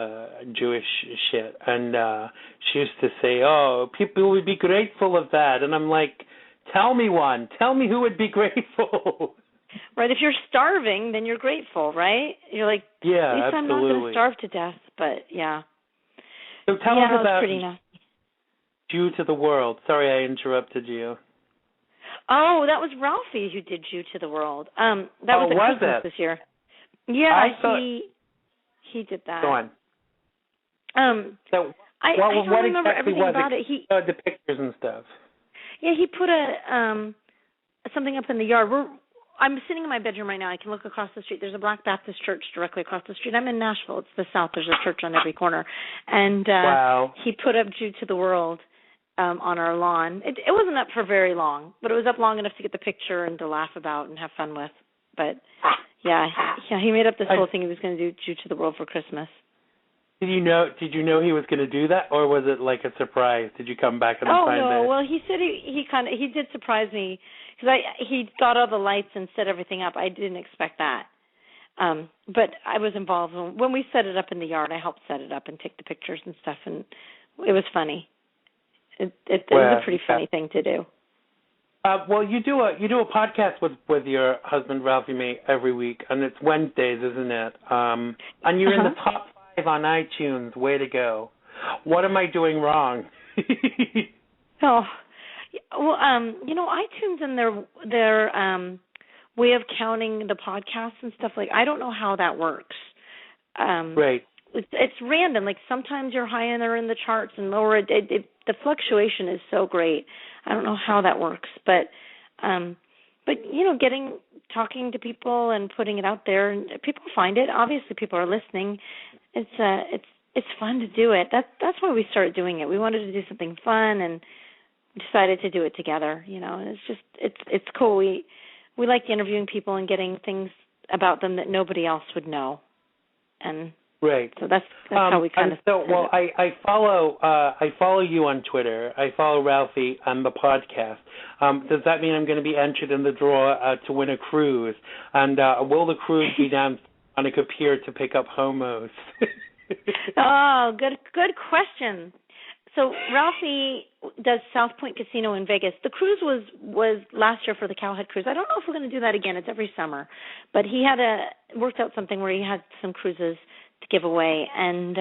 Jewish shit, and she used to say, "Oh, people would be grateful of that," and I'm like, "Tell me one. Tell me who would be grateful." Right. If you're starving, then you're grateful, right? You're like, yeah, at least absolutely. I'm not going to starve to death. But yeah. So tell us about pretty nasty. Jew to the World. Sorry, I interrupted you. Oh, that was Ralphie who did Jew to the World. That was at Christmas this year. Yeah, he did that. Go on. So I don't remember everything about it. He the pictures and stuff. Yeah, he put something up in the yard. I'm sitting in my bedroom right now. I can look across the street. There's a Black Baptist church directly across the street. I'm in Nashville. It's the South. There's a church on every corner. And he put up Jew to the World on our lawn. It wasn't up for very long, but it was up long enough to get the picture and to laugh about and have fun with. But yeah, he made up this whole thing he was going to do Jew to the World for Christmas. Did you know he was going to do that, or was it like a surprise? Did you come back and find it? Oh no! Well, he said he did surprise me because he thought of the lights and set everything up. I didn't expect that, but I was involved when we set it up in the yard. I helped set it up and take the pictures and stuff, and it was funny. It was a pretty funny thing to do. Well, you do a podcast with your husband Ralphie May every week, and it's Wednesdays, isn't it? And you're in the top 5 on iTunes. Way to go! What am I doing wrong? Well, iTunes and their way of counting the podcasts and stuff, like, I don't know how that works. Right. It's random. Like, sometimes you're higher in the charts and lower. The fluctuation is so great. I don't know how that works, but talking to people and putting it out there, and people find it. Obviously, people are listening. It's fun to do it. That's why we started doing it. We wanted to do something fun and decided to do it together. And it's cool. We like interviewing people and getting things about them that nobody else would know, and. Right. So that's how we kind of. Well, I follow you on Twitter. I follow Ralphie on the podcast. Does that mean I'm going to be entered in the draw to win a cruise? And will the cruise be down on a pier to pick up homos? Oh, good question. So Ralphie does South Point Casino in Vegas. The cruise was last year for the Cowhead Cruise. I don't know if we're going to do that again. It's every summer, but he had worked out something where he had some cruises to give away, and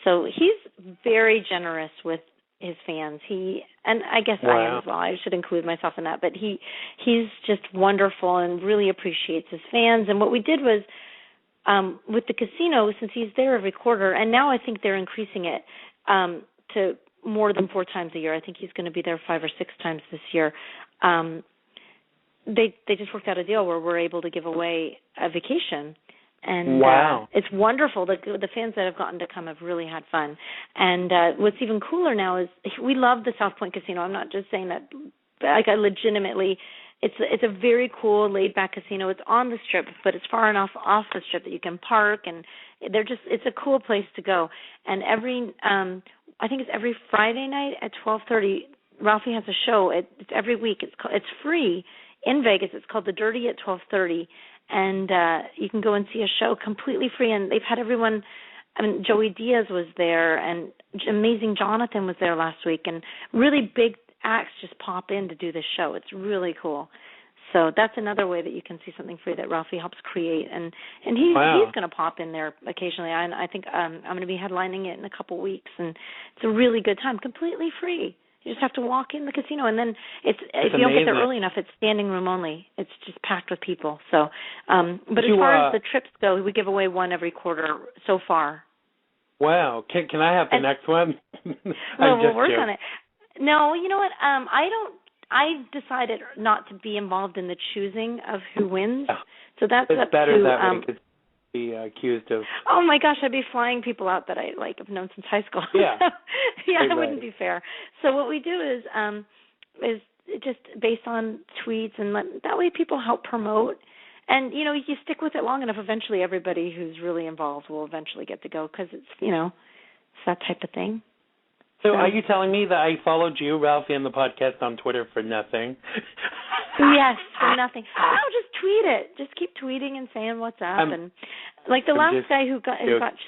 so he's very generous with his fans. And I guess I am as well. I should include myself in that, but he's just wonderful and really appreciates his fans. And what we did was with the casino, since he's there every quarter, and now I think they're increasing it to more than 4 times a year. I think he's going to be there 5 or 6 times this year. They just worked out a deal where we're able to give away a vacation. And it's wonderful. The fans that have gotten to come have really had fun. And what's even cooler now is we love the South Point Casino. I'm not just saying that. Like, I legitimately it's a very cool, laid back casino. It's on the Strip, but it's far enough off the Strip that you can park, and it's a cool place to go. And I think it's every Friday night at 12:30. Ralphie has a show. It's every week. It's free in Vegas. It's called The Dirty at 12:30, and you can go and see a show completely free. And they've had everyone. I mean, Joey Diaz was there, and Amazing Jonathan was there last week, and really big acts just pop in to do this show. It's really cool. So that's another way that you can see something free that Ralphie helps create, and he's going to pop in there occasionally. I think I'm going to be headlining it in a couple weeks, and it's a really good time, completely free. You just have to walk in the casino, and then if you don't get there early enough, it's standing room only. It's just packed with people. So, but as far as the trips go, we give away one every quarter so far. Wow! Can I have the next one? We'll work on it. No, you know what? I decided not to be involved in the choosing of who wins. So that's it's up better to that way, 'cause be accused of. Oh my gosh, I'd be flying people out that I have known since high school. Yeah, yeah, it wouldn't be fair. So what we do is just based on tweets, and that way people help promote. And you stick with it long enough, eventually everybody who's really involved will eventually get to go, because it's it's that type of thing. So are you telling me that I followed you, Ralphie, and the podcast on Twitter for nothing? Yes, for nothing. No, just tweet it. Just keep tweeting and saying what's up. And like the last guy who got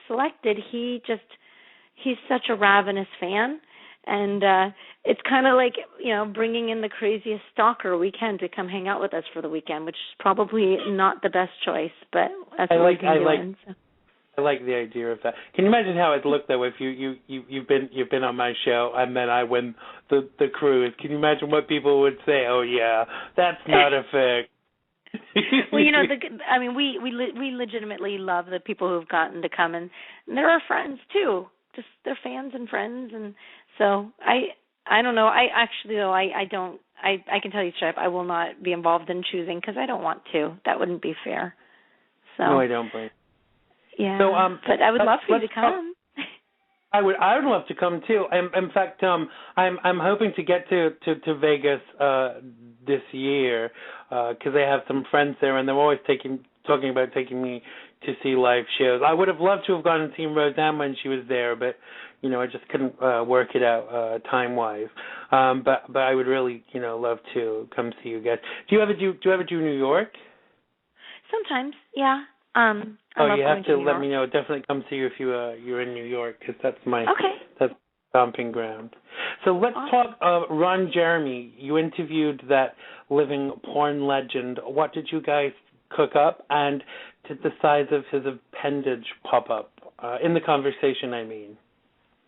selected, he's such a ravenous fan, and it's kind of like bringing in the craziest stalker we can to come hang out with us for the weekend, which is probably not the best choice, but that's what we can do. I like the idea of that. Can you imagine how it looked though if you've been on my show and then I win the cruise? Can you imagine what people would say? Oh yeah, that's not a fix. Well, we legitimately love the people who've gotten to come, and they're our friends too. Just they're fans and friends, and so I don't know. I can tell you straight up, I will not be involved in choosing because I don't want to. That wouldn't be fair. So no, I don't blame. Yeah, so, but I would love for you to come. I would love to come too. In fact, I'm hoping to get to Vegas this year because I have some friends there, and they're always talking about taking me to see live shows. I would have loved to have gone and seen Roseanne when she was there, but I just couldn't work it out time wise. But I would really love to come see you guys. Do you ever do New York? Sometimes, yeah. You have to let me know. Definitely come see you if you're in New York, because that's my stomping ground. So let's talk Ron Jeremy. You interviewed that living porn legend. What did you guys cook up, and did the size of his appendage pop up in the conversation? I mean.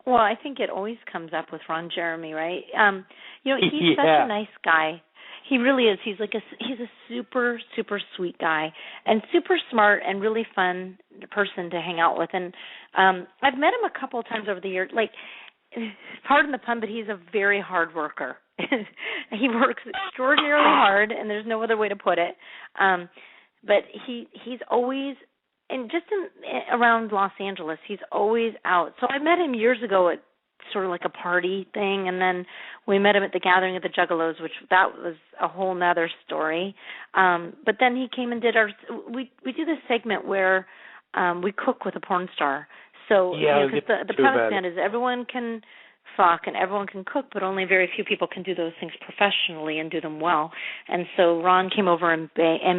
Well, I think it always comes up with Ron Jeremy, right? He's such a nice guy. He really is. He's a super, super sweet guy, and super smart and really fun person to hang out with. And I've met him a couple of times over the years. Like, pardon the pun, but he's a very hard worker. He works extraordinarily hard, and there's no other way to put it. But he's always, and just around Los Angeles, he's always out. So I met him years ago at sort of like a party thing, and then we met him at the Gathering of the Juggalos, which that was a whole nother story. But then he came and did we do this segment where we cook with a porn star. So because the premise man is everyone can fuck and everyone can cook, but only very few people can do those things professionally and do them well. And so Ron came over and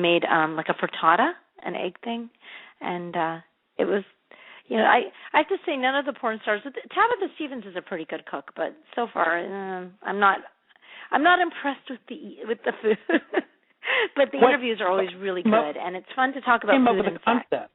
made like a frittata, an egg thing, and it was. I have to say, none of the porn stars. Tabitha Stevens is a pretty good cook, but so far, I'm not impressed with the food. But the interviews are always really good, and it's fun to talk about food and sex.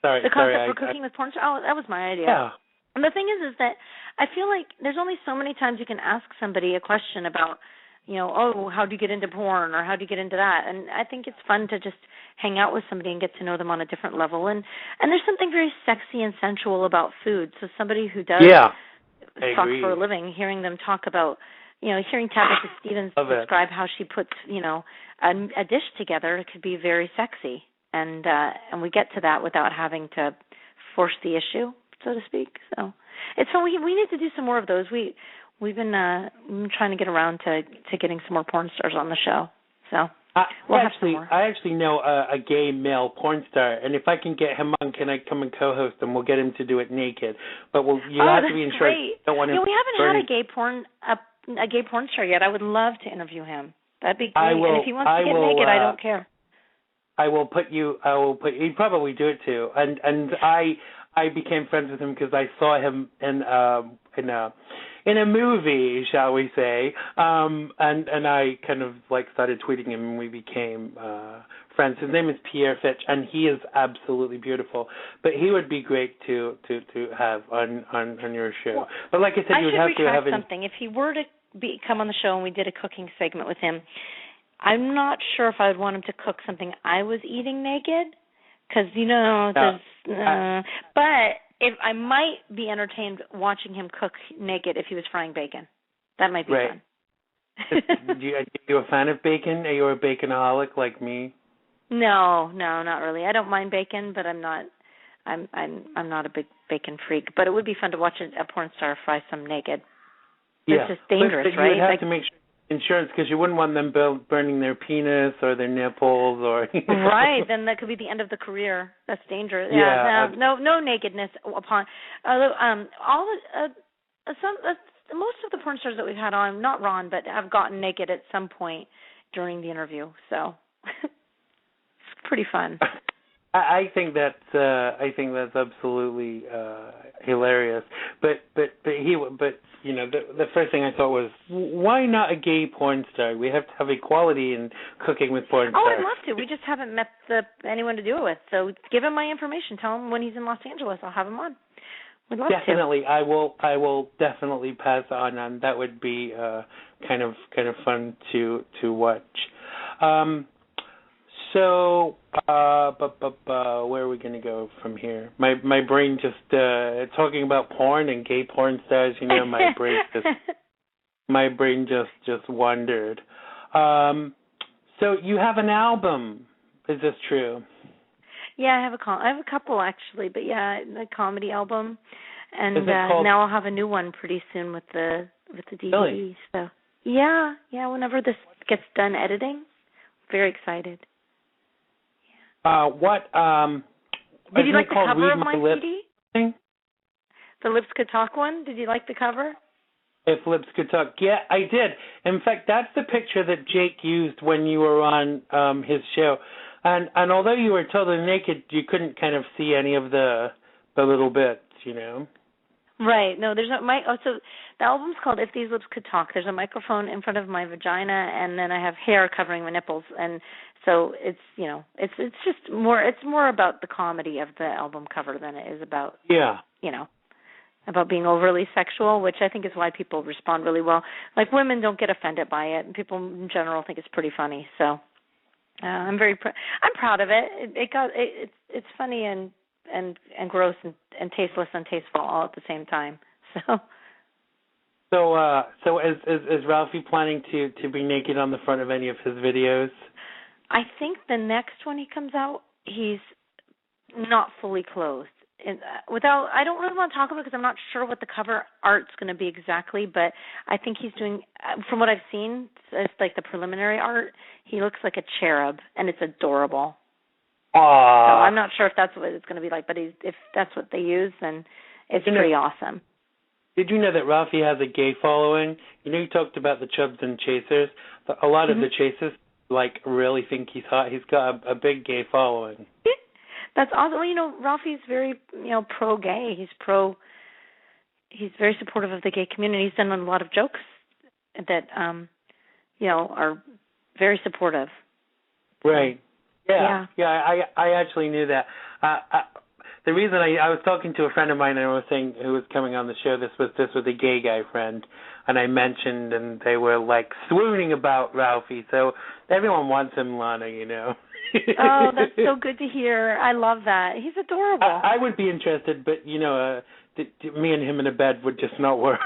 The concept for cooking with porn stars. Oh, that was my idea. Yeah. And the thing is that I feel like there's only so many times you can ask somebody a question about, how do you get into porn, or how do you get into that? And I think it's fun to just hang out with somebody and get to know them on a different level. And there's something very sexy and sensual about food. So somebody who does talk for a living, hearing them talk about, hearing Tabitha Stevens describe how she puts, a dish together, it could be very sexy. And we get to that without having to force the issue, so to speak. So it's fun. We need to do some more of those. We've been trying to get around to getting some more porn stars on the show. So I we'll actually know a gay male porn star, and if I can get him on, can I come and co-host him? We'll get him to do it naked, but you have to be insured. Great. Don't want him we haven't had a gay porn star yet. I would love to interview him. That'd be great. And if he wants to get naked, I don't care. I will put you. He'd probably do it too. And I became friends with him because I saw him in a movie, shall we say? And I kind of like started tweeting him, and we became friends. His name is Pierre Fitch, and he is absolutely beautiful. But he would be great to have on your show. Well, but like I said, you would have to have something. If he were to come on the show and we did a cooking segment with him, I'm not sure if I would want him to cook something I was eating naked, because but if I might be entertained watching him cook naked if he was frying bacon. That might be fun. Are you a fan of bacon? Are you a baconaholic like me? No, not really. I don't mind bacon, but I'm not a big bacon freak. But it would be fun to watch a porn star fry some naked. It's just dangerous, but right? You would have to make sure insurance, because you wouldn't want them burning their penis or their nipples or. Right, then that could be the end of the career. That's dangerous. No nakedness upon. Most of the porn stars that we've had on, not Ron, but have gotten naked at some point during the interview. So it's pretty fun. I think that's absolutely hilarious. But you know, the first thing I thought was, why not a gay porn star? We have to have equality in cooking with porn stars. Oh, I'd love to. We just haven't met anyone to do it with. So give him my information. Tell him when he's in Los Angeles, I'll have him on. We'd love definitely. To. I will definitely pass on. That would be kind of fun to watch. So, where are we going to go from here? My brain just talking about porn and gay porn stars. You know, my brain just wandered. So you have an album? Is this true? Yeah, I have a couple actually, but yeah, a comedy album, and now I'll have a new one pretty soon with the DVD. Really? So yeah, whenever this gets done editing, very excited. What? Did you like the cover of my CD? Thing? The Lips Could Talk one? Did you like the cover? If Lips Could Talk. Yeah, I did. In fact, that's the picture that Jake used when you were on his show. And although you were totally naked, you couldn't kind of see any of the little bits, you know? Right. No, there's no so the album's called If These Lips Could Talk. There's a microphone in front of my vagina, and then I have hair covering my nipples, and so it's just more about the comedy of the album cover than it is about about being overly sexual, which I think is why people respond really well. Like, women don't get offended by it, and people in general think it's pretty funny. So I'm proud of it. It's funny and gross and tasteless and tasteful all at the same time. So is Ralphie planning to be naked on the front of any of his videos? I think the next one he comes out, he's not fully clothed. I don't really want to talk about it because I'm not sure what the cover art's going to be exactly, but I think he's doing, from what I've seen, it's like the preliminary art, he looks like a cherub, and it's adorable. Aww. So I'm not sure if that's what it's going to be like, but if that's what they use, then it's pretty awesome. Did you know that Ralphie has a gay following? You know, you talked about the chubs and chasers. A lot of the chasers, really think he's hot. He's got a big gay following. That's awesome. Well, you know, Ralphie's very, pro-gay. He's very supportive of the gay community. He's done a lot of jokes that, are very supportive. Right. Yeah. I actually knew that. The reason I was talking to a friend of mine, and I was saying who was coming on the show. This was a gay guy friend, and I mentioned, and they were swooning about Ralphie. So everyone wants him, Lahna. You know. Oh, that's so good to hear. I love that. He's adorable. I would be interested, but me and him in a bed would just not work.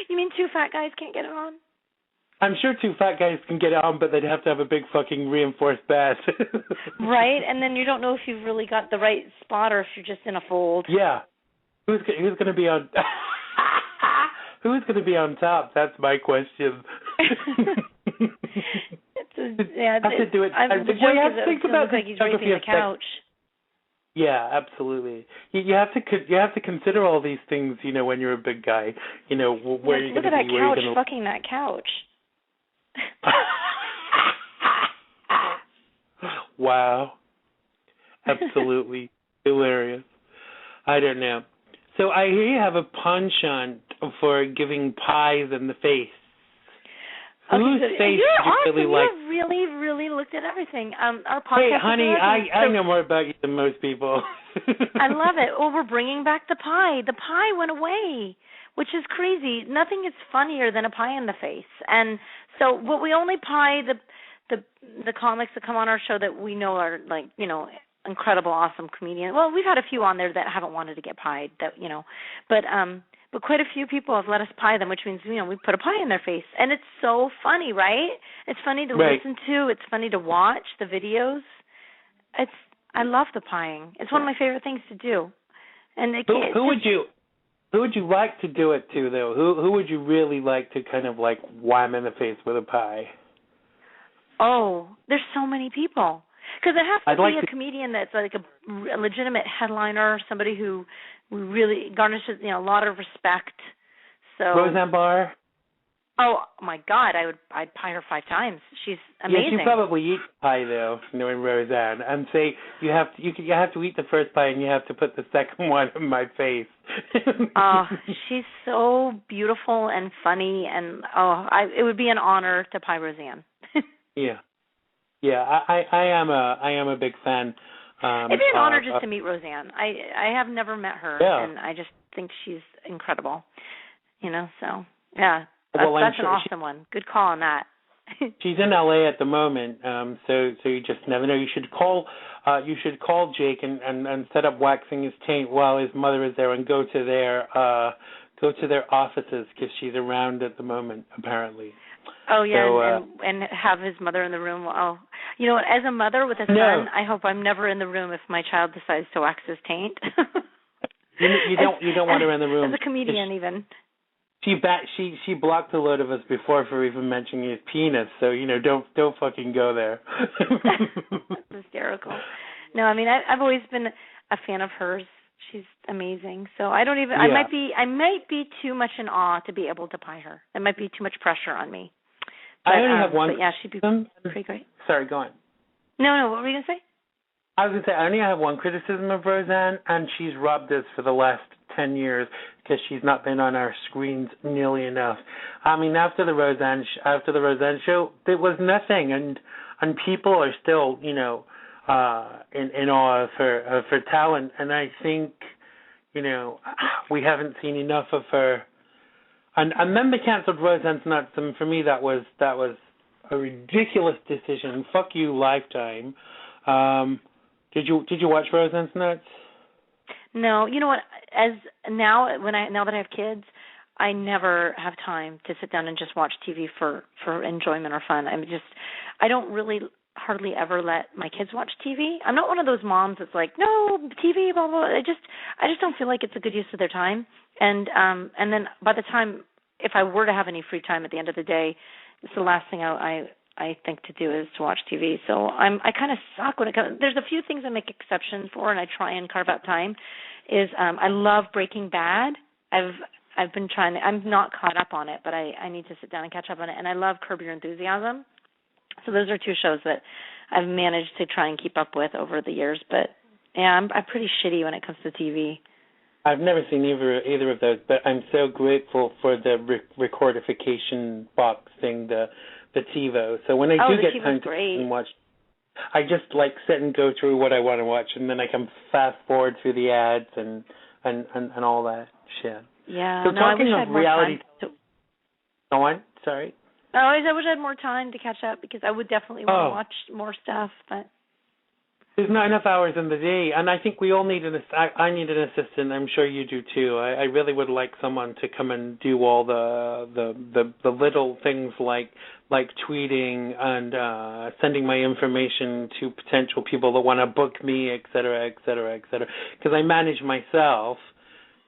You mean two fat guys can't get it on? I'm sure two fat guys can get it on, but they'd have to have a big fucking reinforced bed. Right, and then you don't know if you've really got the right spot or if you're just in a fold. Yeah. Who's going to be on? Who's going to be on top? That's my question. Yeah, have to do it. The joke is it looks like he's raping the couch. Yeah, absolutely. You have to consider all these things, when you're a big guy. Where you're going to be. Look at that couch, fucking that couch. Wow. Absolutely hilarious. I don't know. So I hear you have a penchant for giving pies in the face. Whose face you're do you awesome. really like? You really, really looked at everything. Our podcast. Hey, honey, I know more about you than most people. I love it. Well, we're bringing back the pie. The pie went away, which is crazy. Nothing is funnier than a pie in the face. And so, we only pie the comics that come on our show that we know are like, incredible, awesome comedians. Well, we've had a few on there that haven't wanted to get pied. But quite a few people have let us pie them, which means, we put a pie in their face. And it's so funny, right? It's funny to listen to. It's funny to watch the videos. I love the pieing. It's one of my favorite things to do. And who would you like to do it to, though? Who would you really like to kind of like wham in the face with a pie? Oh, there's so many people. Because it has to be a comedian that's like a legitimate headliner, somebody who really garnishes, a lot of respect. So Roseanne Barr. Oh my God, I'd pie her 5 times. She's amazing. Yeah, she probably eats pie though, knowing Roseanne, and say you have to eat the first pie and you have to put the second one in my face. She's so beautiful and funny, and it would be an honor to pie Roseanne. Yeah. Yeah, I am a big fan. It'd be an honor just to meet Roseanne. I have never met her, and I just think she's incredible. So yeah, that's an awesome one. Good call on that. She's in LA at the moment, so you just never know. You should call Jake and set up waxing his taint while his mother is there, and go to their offices because she's around at the moment apparently. Oh, yeah, so, and have his mother in the room. Oh, you know what? As a mother with a son, I hope I'm never in the room if my child decides to wax his taint. you don't want her in the room. As a comedian, even. She blocked a load of us before for even mentioning his penis. So don't fucking go there. That's hysterical. No, I mean I've always been a fan of hers. She's amazing. So I don't even. Yeah. I might be too much in awe to be able to pie her. It might be too much pressure on me. But, I only have one. But yeah, she'd be pretty great. Sorry, go on. No. What were you gonna say? I was gonna say I only have one criticism of Roseanne, and she's robbed us for the last 10 years because she's not been on our screens nearly enough. I mean, after the Roseanne show, there was nothing, and people are still, in awe of her talent, and I think, we haven't seen enough of her. And then they canceled Roseanne's Nuts, and for me that was a ridiculous decision. Fuck you, Lifetime. Did you watch Roseanne's Nuts? No, you know what? Now that I have kids, I never have time to sit down and just watch TV for enjoyment or fun. I don't really hardly ever let my kids watch TV. I'm not one of those moms that's like, no, TV, blah, blah. I just don't feel like it's a good use of their time. And then by the time, if I were to have any free time at the end of the day, it's the last thing I think to do is to watch TV. So I kind of suck when it comes. There's a few things I make exceptions for, and I try and carve out time. I love Breaking Bad. I've been trying. I'm not caught up on it, but I need to sit down and catch up on it. And I love Curb Your Enthusiasm. So those are 2 shows that I've managed to try and keep up with over the years. But yeah, I'm pretty shitty when it comes to TV. I've never seen either of those, but I'm so grateful for the recordification box thing, the TiVo. So when I do get time to watch, I just sit and go through what I want to watch, and then I can fast forward through the ads and all that shit. Yeah. So talking of reality, go on. Sorry. I wish I had more time to catch up because I would definitely want to watch more stuff, but there's not enough hours in the day, and I think we all need I need an assistant. I'm sure you do too. I really would like someone to come and do all the little things like tweeting and sending my information to potential people that want to book me, et cetera, et cetera, et cetera. Because I manage myself,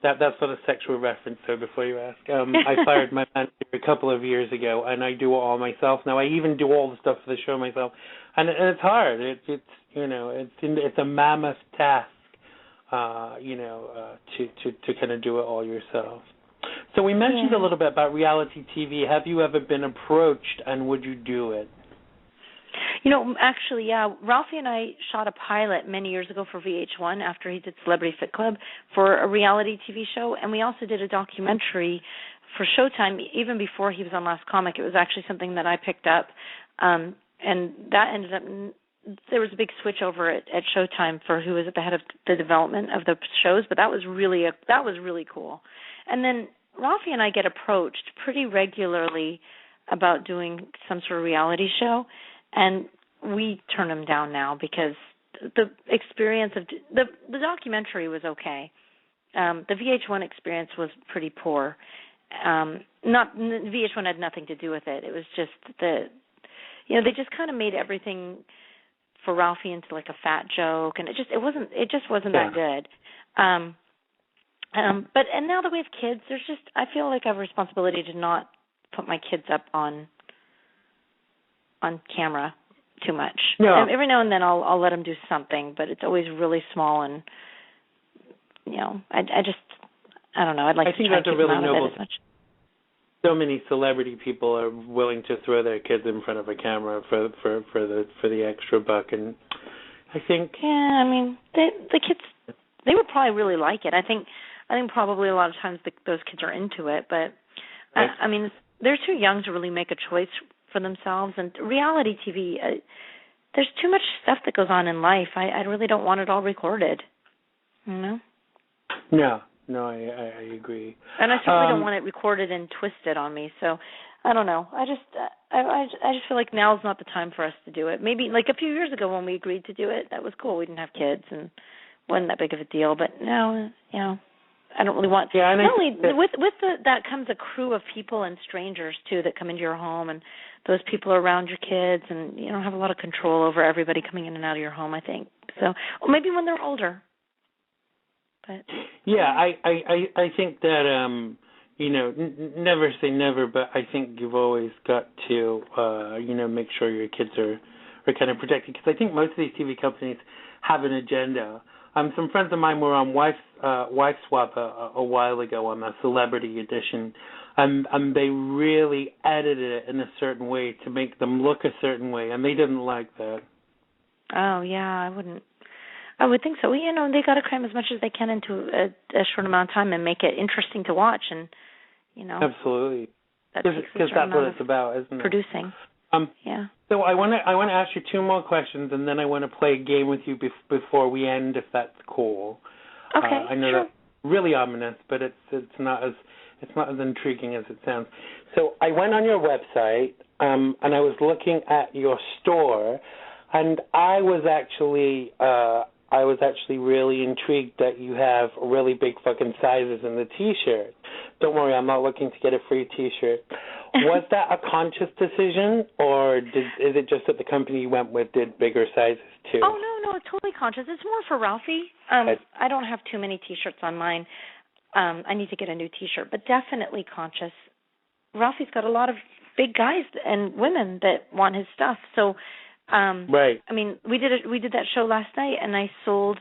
That's not a sexual reference, so before you ask. I fired my manager a couple of years ago, and I do it all myself now. I even do all the stuff for the show myself, and it's hard. It's a mammoth task, to kind of do it all yourself. So we mentioned a little bit about reality TV. Have you ever been approached, and would you do it? Actually, yeah. Ralphie and I shot a pilot many years ago for VH1 after he did Celebrity Fit Club for a reality TV show, and we also did a documentary for Showtime even before he was on Last Comic. It was actually something that I picked up, and that ended up. There was a big switch over at Showtime for who was at the head of the development of the shows, but that was really cool. And then Ralphie and I get approached pretty regularly about doing some sort of reality show, and we turn them down now because the experience of the documentary was okay. The VH1 experience was pretty poor. VH1 had nothing to do with it. It was just they just kind of made everything for Ralphie into like a fat joke, and it just wasn't that good. But now that we have kids, I feel like I have a responsibility to not put my kids up on camera too much. Yeah. And every now and then I'll let them do something, but it's always really small, and I don't know. I'd like to try to keep them out of it as much. So many celebrity people are willing to throw their kids in front of a camera for the extra buck, and I think the kids, they would probably really like it. I think probably a lot of times those kids are into it, but they're too young to really make a choice for themselves. And reality TV, there's too much stuff that goes on in life. I really don't want it all recorded. No, I agree. And I certainly don't want it recorded and twisted on me. So I don't know. I just feel like now's not the time for us to do it. Maybe like a few years ago when we agreed to do it, that was cool. We didn't have kids and wasn't that big of a deal. But now, I don't really want. Yeah, not only with that comes a crew of people and strangers too that come into your home, and those people are around your kids, and you don't have a lot of control over everybody coming in and out of your home, I think. So, or maybe when they're older. But I think that never say never, but I think you've always got to make sure your kids are kind of protected, because I think most of these TV companies have an agenda. Some friends of mine were on Wife Swap a while ago on the Celebrity Edition, and they really edited it in a certain way to make them look a certain way, and they didn't like that. Oh, yeah, I would think so. They got to cram as much as they can into a short amount of time and make it interesting to watch, and, Absolutely. Because that's what it's about, isn't it? Producing. Yeah. So I want to ask you two more questions, and then I want to play a game with you before we end, if that's cool. Okay. I know sure. that's really ominous, but it's not as intriguing as it sounds. So I went on your website, and I was looking at your store, and I was actually really intrigued that you have really big fucking sizes in the T-shirt. Don't worry, I'm not looking to get a free T-shirt. Was that a conscious decision, or is it just that the company you went with did bigger sizes too? Oh, no, it's totally conscious. It's more for Ralphie. I don't have too many T-shirts on mine. I need to get a new T-shirt, but definitely conscious. Ralphie's got a lot of big guys and women that want his stuff. So, right. I mean, we did that show last night, and I sold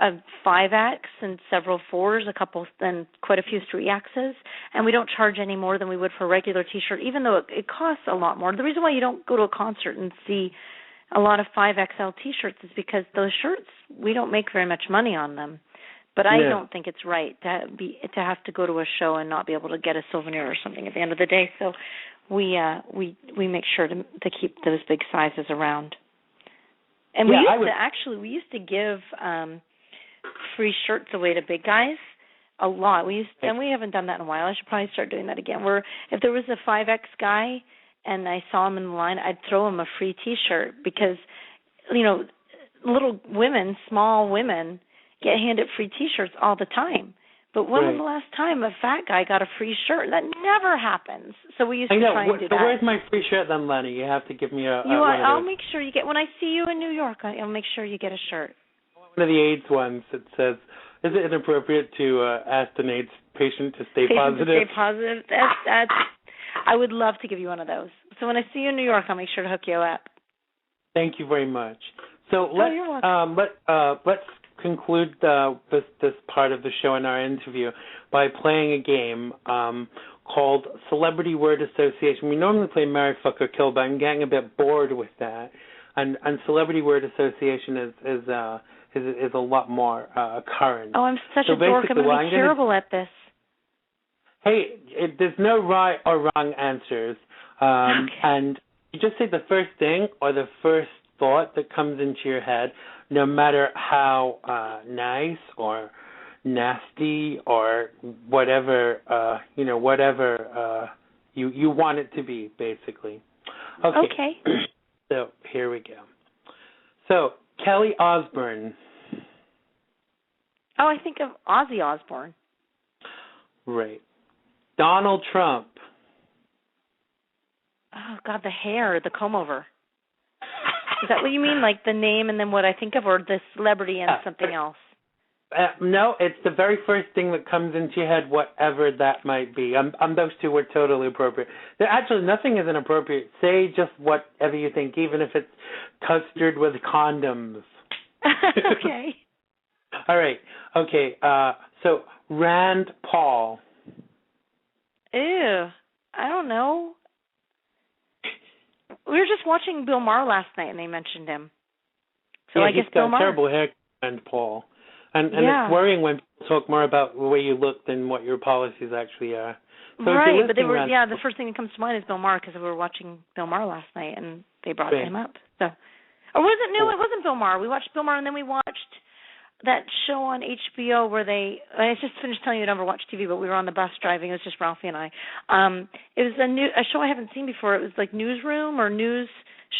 a 5X and several 4s, a couple, and quite a few 3Xs, and we don't charge any more than we would for a regular T-shirt, even though it costs a lot more. The reason why you don't go to a concert and see a lot of 5XL T-shirts is because those shirts, we don't make very much money on them. But I don't think it's right to have to go to a show and not be able to get a souvenir or something at the end of the day. So we make sure to keep those big sizes around. And we used to give free shirts away to big guys a lot. And we haven't done that in a while. I should probably start doing that again. Where if there was a 5X guy and I saw him in the line, I'd throw him a free T-shirt because, little women, small women, get handed free T-shirts all the time. But when was the last time a fat guy got a free shirt? That never happens. So we used to try and do that. Where's my free shirt then, Lenny? You have to give me I'll make sure you get, when I see you in New York, I'll make sure you get a shirt. One of the AIDS ones that says, Is it inappropriate to ask an AIDS patient to stay positive? To stay positive. That's. I would love to give you one of those. So when I see you in New York, I'll make sure to hook you up. Thank you very much. So let's conclude this part of the show in our interview by playing a game called Celebrity Word Association. We normally play Marry, Fuck, or Kill, but I'm getting a bit bored with that. And Celebrity Word Association is a lot more current. Oh, I'm such a dork. I'm going to be terrible at this. Hey, there's no right or wrong answers. Okay. And you just say the first thing or the first thought that comes into your head, no matter how nice or nasty or whatever, whatever you want it to be, basically. Okay. So here we go. So Kelly Osbourne. Oh, I think of Ozzy Osbourne. Right. Donald Trump. Oh, God, the hair, the comb over. Is that what you mean, like the name and then what I think of, or the celebrity and something else? No, it's the very first thing that comes into your head, whatever that might be. Those two were totally appropriate. Actually, nothing is inappropriate. Say just whatever you think, even if it's custard with condoms. Okay. All right. Okay. So Rand Paul. Ew. I don't know. We were just watching Bill Maher last night, and they mentioned him. So yeah, I guess Bill Maher. He's got terrible hair, Rand Paul. And it's worrying when people talk more about the way you look than what your policies actually are. So right, but they were the first thing that comes to mind is Bill Maher because we were watching Bill Maher last night and they brought him up. So, or was it? No, it wasn't Bill Maher. We watched Bill Maher and then we watched that show on HBO where I just finished telling you I never watched TV, but we were on the bus driving. It was just Ralphie and I. It was a show I haven't seen before. It was like Newsroom or News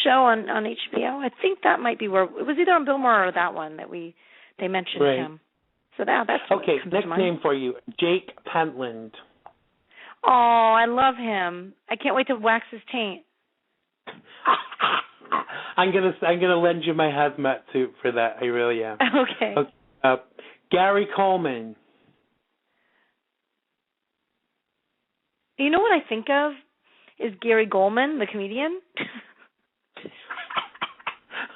Show on HBO. I think that might be where it was, either on Bill Maher or that one that they mentioned him. So that's okay. Next name for you, Jake Pentland. Oh, I love him. I can't wait to wax his taint. I'm gonna lend you my hazmat suit for that. I really am. Okay. Gary Coleman. You know what I think of is Gary Goldman, the comedian.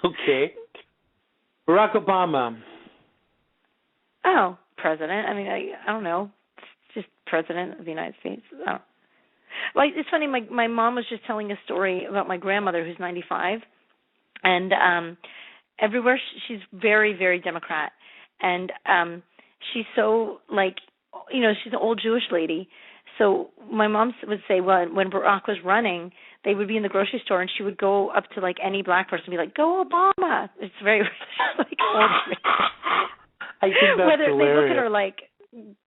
Okay. Barack Obama. Oh, president. I mean, I don't know. Just president of the United States. Well, it's funny. My mom was just telling a story about my grandmother who's 95, and everywhere she's very, very Democrat, and she's so she's an old Jewish lady. So my mom would say, well, when Barack was running, they would be in the grocery store, and she would go up to any black person and be like, "Go Obama!" It's very old. I think that's whether hilarious. they look at her like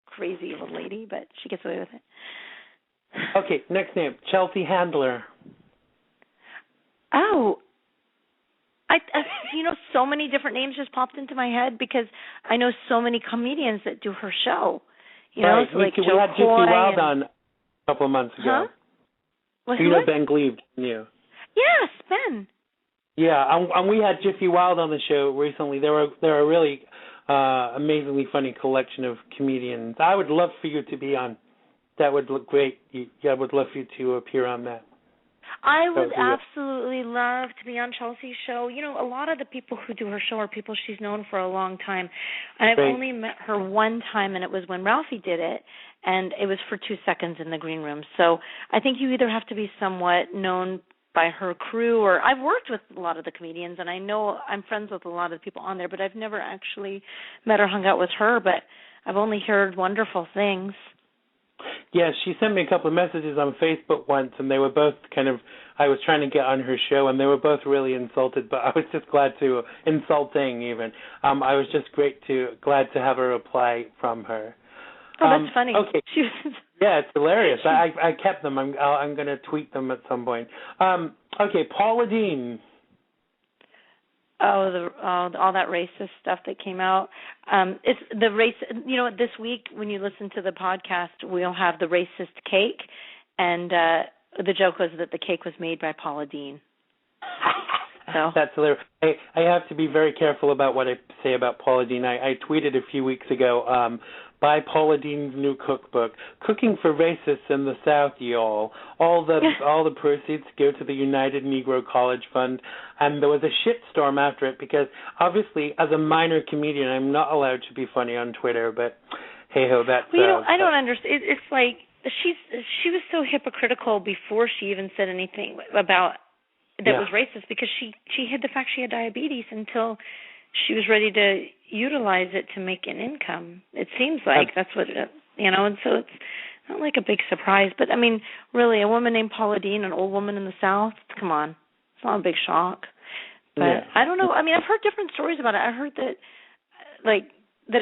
crazy old lady, but she gets away with it. Okay, next name, Chelsea Handler. Oh, I so many different names just popped into my head because I know so many comedians that do her show. Right. So like we had Jesse Wild on a couple of months ago. Huh? Well, you know Ben Glebe, didn't you? Yes, Ben. Yeah, and we had Jiffy Wild on the show recently. They're a really amazingly funny collection of comedians. I would love for you to be on. That would look great. I would love for you to appear on that. I would absolutely love to be on Chelsea's show. A lot of the people who do her show are people she's known for a long time. And I've only met her one time, and it was when Ralphie did it, and it was for 2 seconds in the green room. So I think you either have to be somewhat known by her crew, or I've worked with a lot of the comedians, and I know I'm friends with a lot of the people on there, but I've never actually met or hung out with her, but I've only heard wonderful things. Yeah, she sent me a couple of messages on Facebook once, and they were both I was trying to get on her show, and they were both really insulted, but I was just insulting even. I was just glad to have a reply from her. Oh, that's funny. Okay. Yeah, it's hilarious. I kept them. I'm going to tweet them at some point. Okay, Paula Deen. Oh, all that racist stuff that came out. It's the race. This week when you listen to the podcast, we'll have the racist cake, and the joke was that the cake was made by Paula Deen. So that's hilarious. I have to be very careful about what I say about Paula Deen. I tweeted a few weeks ago, buy Paula Deen's new cookbook, Cooking for Racists in the South, y'all. All the proceeds go to the United Negro College Fund, and there was a shitstorm after it because obviously, as a minor comedian, I'm not allowed to be funny on Twitter. But hey ho, that's. Well, I don't understand. It's like she was so hypocritical before she even said anything about that was racist because she hid the fact she had diabetes until she was ready to utilize it to make an income. It seems like that's what and so it's not like a big surprise. But I mean, really, a woman named Paula Deen, an old woman in the South. Come on, it's not a big shock. But I don't know. I mean, I've heard different stories about it. I heard that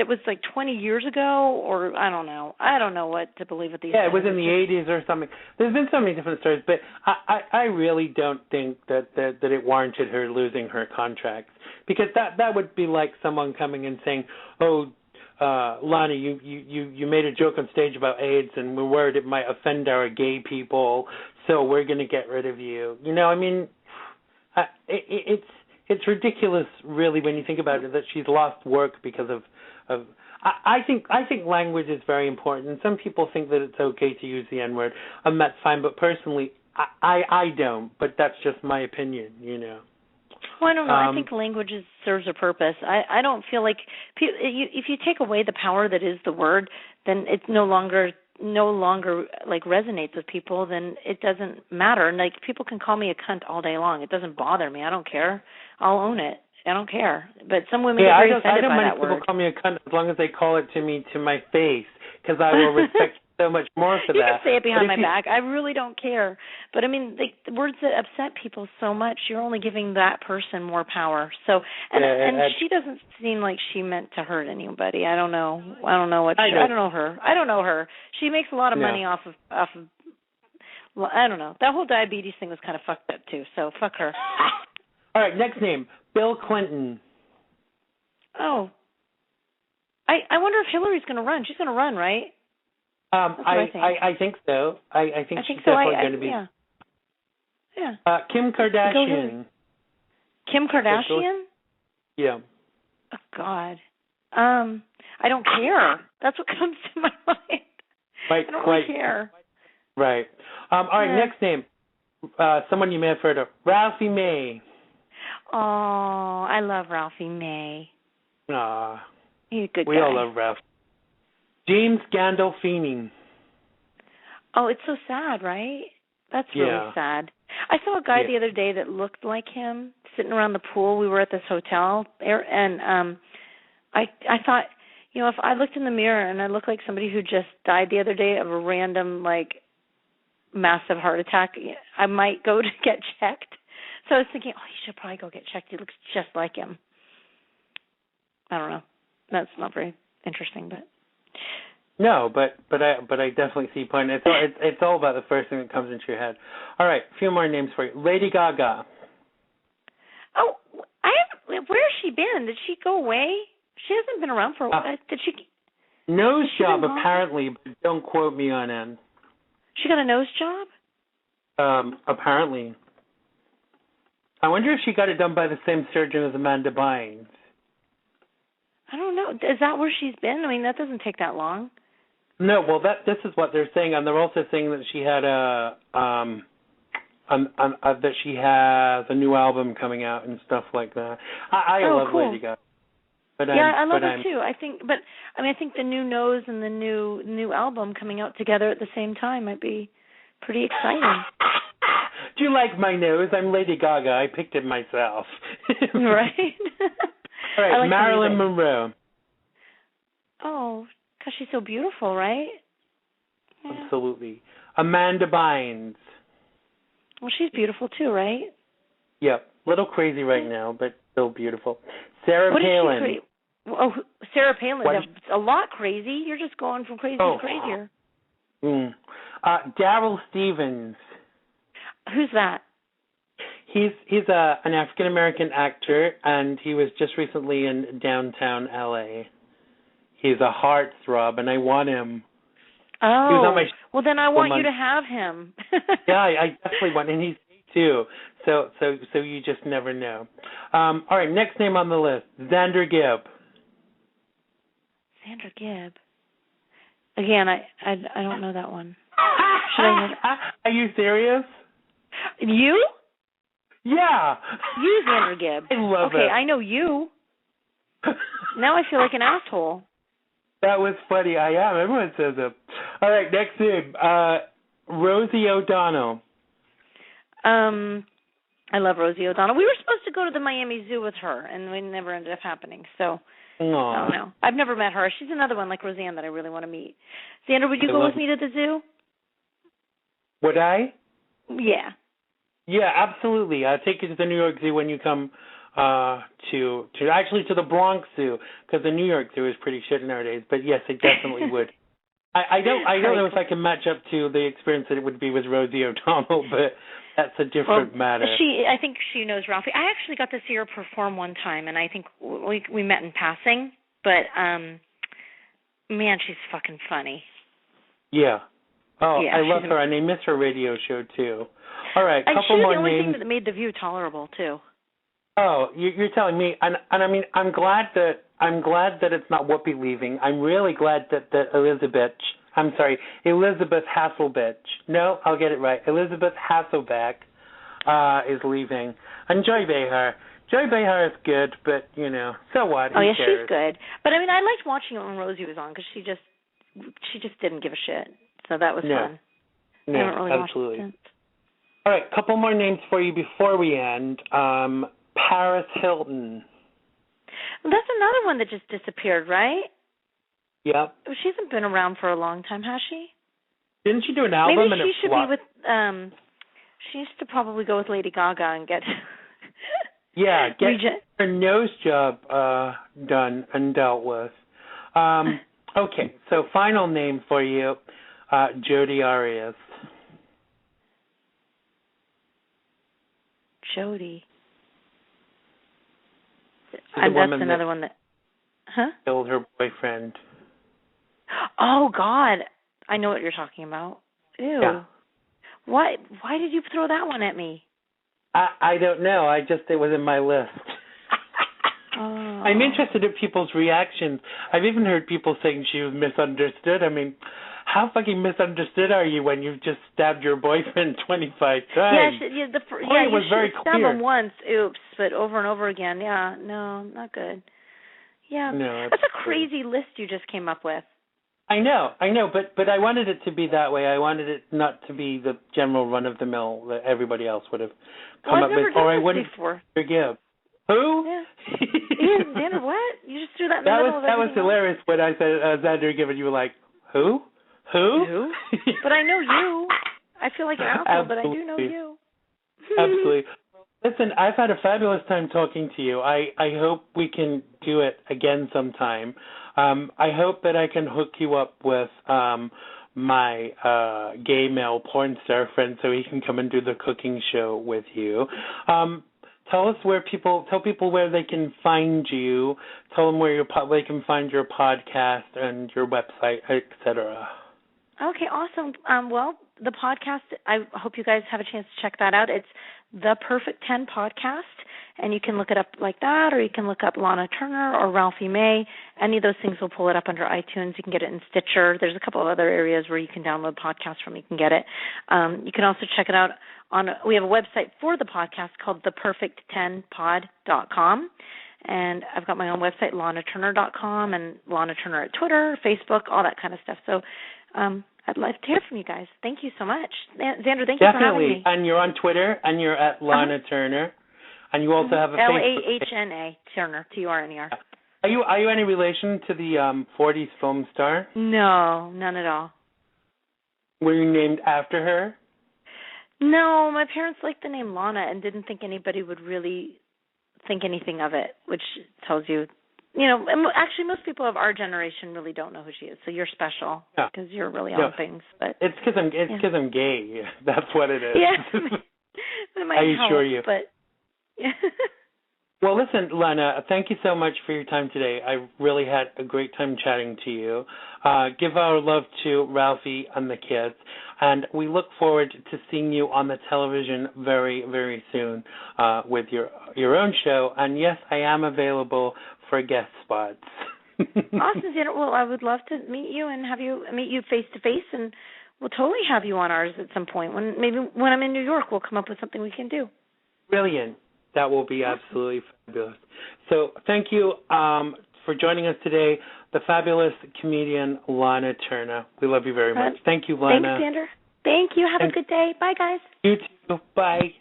it was like 20 years ago, or I don't know. I don't know what to believe with these things. It was in the 80s or something. There's been so many different stories, but I really don't think that it warranted her losing her contracts, because that would be like someone coming and saying, "Oh, Lahna, you made a joke on stage about AIDS, and we're worried it might offend our gay people, so we're going to get rid of you." I mean, it's ridiculous, really, when you think about it, that she's lost work because of. I think language is very important. Some people think that it's okay to use the N-word, and that's fine. But personally, I don't. But that's just my opinion, Well, I don't know. I think language serves a purpose. I don't feel like if you take away the power that is the word, then it no longer like resonates with people. Then it doesn't matter. Like, people can call me a cunt all day long. It doesn't bother me. I don't care. I'll own it. I don't care. But some women get very offended by that word. I don't mind people call me a cunt as long as they call it to me to my face, because I will respect you so much more for that. You can say it behind my back. I really don't care. But I mean, the words that upset people so much, you're only giving that person more power. So, and she doesn't seem like she meant to hurt anybody. I don't know. I don't know her. She makes a lot of money off of. Well, I don't know. That whole diabetes thing was kind of fucked up too. So fuck her. All right, next name, Bill Clinton. Oh. I wonder if Hillary's going to run. She's going to run, right? I think so. I think she's definitely going to be. Yeah. Kim Kardashian. Kim Kardashian? Yeah. Oh, God. I don't care. That's what comes to my mind. Right, I don't really care. Right. All right, next name. Someone you may have heard of. Ralphie May. Oh, I love Ralphie May. Aw. He's a good guy. We all love Ralph. James Gandolfini. Oh, it's so sad, right? That's really sad. I saw a guy the other day that looked like him sitting around the pool. We were at this hotel, and I thought, if I looked in the mirror and I looked like somebody who just died the other day of a random, massive heart attack, I might go to get checked. So I was thinking, you should probably go get checked. He looks just like him. I don't know. That's not very interesting, but. No, but I definitely see your point. It's all about the first thing that comes into your head. All right, a few more names for you. Lady Gaga. Oh, where has she been? Did she go away? She hasn't been around for a while. Did she? Nose job, apparently, but don't quote me on it. She got a nose job? Apparently. I wonder if she got it done by the same surgeon as Amanda Bynes. I don't know. Is that where she's been? I mean, that doesn't take that long. No, well, this is what they're saying, and they're also saying that she had that she has a new album coming out and stuff like that. I love cool. Lady Gaga. I love her too. I think the new nose and the new album coming out together at the same time might be pretty exciting. Do you like my nose? I'm Lady Gaga. I picked it myself. Right. All right, like Marilyn Monroe. Oh, because she's so beautiful, right? Yeah. Absolutely. Amanda Bynes. Well, she's beautiful too, right? Yep. A little crazy right now, but still beautiful. Sarah Palin. Sarah Palin. That's a lot crazy. You're just going from crazy to crazier. Daryl Stevens. Who's that? He's an African-American actor, and he was just recently in downtown L.A. He's a heartthrob, and I want him. Oh, he was on my well, then I want you to have him. Yeah, I definitely want him, and he's gay, too. So you just never know. All right, next name on the list, Xander Gibb. Xander Gibb. Again, I don't know that one. Are you serious? You? Yeah. You, Xander Gibb. I love it. Okay, I know you. Now I feel like an asshole. That was funny. I am. Everyone says it. All right, next name, Rosie O'Donnell. I love Rosie O'Donnell. We were supposed to go to the Miami Zoo with her, and we never ended up happening. So, Aww. I don't know. I've never met her. She's another one like Roseanne that I really want to meet. Xander, would you go with me to the zoo? Would I? Yeah. Yeah, absolutely. I'll take you to the New York Zoo when you come to the Bronx Zoo, because the New York Zoo is pretty shit nowadays. But yes, I definitely would. I don't know if I can match up to the experience that it would be with Rosie O'Donnell, but that's a different matter. I think she knows Ralphie. I actually got to see her perform one time, and I think we met in passing. But man, she's fucking funny. Yeah. Oh, yeah, I love her, and I miss her radio show too. All right, couple more names. She was the only thing that made The View tolerable too. Oh, you're telling me, and I mean, I'm glad that it's not Whoopi leaving. I'm really glad that Elizabeth Hasselbeck. No, I'll get it right. Elizabeth Hasselbeck is leaving. And Joy Behar. Joy Behar is good, but so what? Oh yeah, she's good. But I mean, I liked watching it when Rosie was on because she just didn't give a shit. So that was fun. No, I haven't really absolutely. watched it since. All right, couple more names for you before we end. Paris Hilton. Well, that's another one that just disappeared, right? Yep. She hasn't been around for a long time, has she? Didn't she do an album? Maybe she should be with. She used to probably go with Lady Gaga and get. Get her nose job done and dealt with. Okay, so final name for you, Jodi Arias. Jodi. And that's another one that. Huh? Killed her boyfriend. Oh God, I know what you're talking about. Ew. Yeah. Why did you throw that one at me? I don't know. It was in my list. Oh. I'm interested in people's reactions. I've even heard people saying she was misunderstood. I mean, how fucking misunderstood are you when you've just stabbed your boyfriend 25 times? Yeah, it was very clear. Stab him once, oops, but over and over again. Yeah, no, not good. Yeah, no, that's a crazy list you just came up with. I know, but I wanted it to be that way. I wanted it not to be the general run-of-the-mill that everybody else would have come up with. Or I wouldn't forgive. Who? Yeah. Xander, what? You just threw that in the middle of everything. That was hilarious when I said Xander Gibb, and you were like, who? Who? But I know you. I feel like an asshole, but I do know you. Absolutely. Listen, I've had a fabulous time talking to you. I hope we can do it again sometime. I hope that I can hook you up with my gay male porn star friend so he can come and do the cooking show with you. Tell people where they can find you. Tell them where they can find your podcast and your website, etc. Okay, awesome. Well, the podcast, I hope you guys have a chance to check that out. It's The Perfect 10 Podcast, and you can look it up like that, or you can look up Lahna Turner or Ralphie May. Any of those things will pull it up under iTunes. You can get it in Stitcher. There's a couple of other areas where you can download podcasts from. You can get it. You can also check it out we have a website for the podcast called theperfect10pod.com. And I've got my own website, LahnaTurner.com, and Lahna Turner at Twitter, Facebook, all that kind of stuff. So I'd love to hear from you guys. Thank you so much. Xander, thank you for having me. And you're on Twitter, and you're at Lahna Turner. And you also have a Facebook. Lahna Turner, Turner. Are you any relation to the 40s film star? No, none at all. Were you named after her? No, my parents liked the name Lahna and didn't think anybody would really think anything of it, which tells you, actually most people of our generation really don't know who she is. So you're special because you're really on things. But it's because I'm gay. That's what it is. Yeah, it might help, assure you. But Well, listen, Lahna, thank you so much for your time today. I really had a great time chatting to you. Give our love to Ralphie and the kids, and we look forward to seeing you on the television very, very soon with your own show. And yes, I am available for guest spots. Awesome, Xander. Well, I would love to meet you and have you meet you face to face, and we'll totally have you on ours at some point. Maybe when I'm in New York, we'll come up with something we can do. Brilliant. That will be absolutely fabulous. So thank you for joining us today, the fabulous comedian Lahna Turner. We love you very much. Thank you, Lahna. Thanks, Xander. Thank you. Have a good day. Bye, guys. You too. Bye.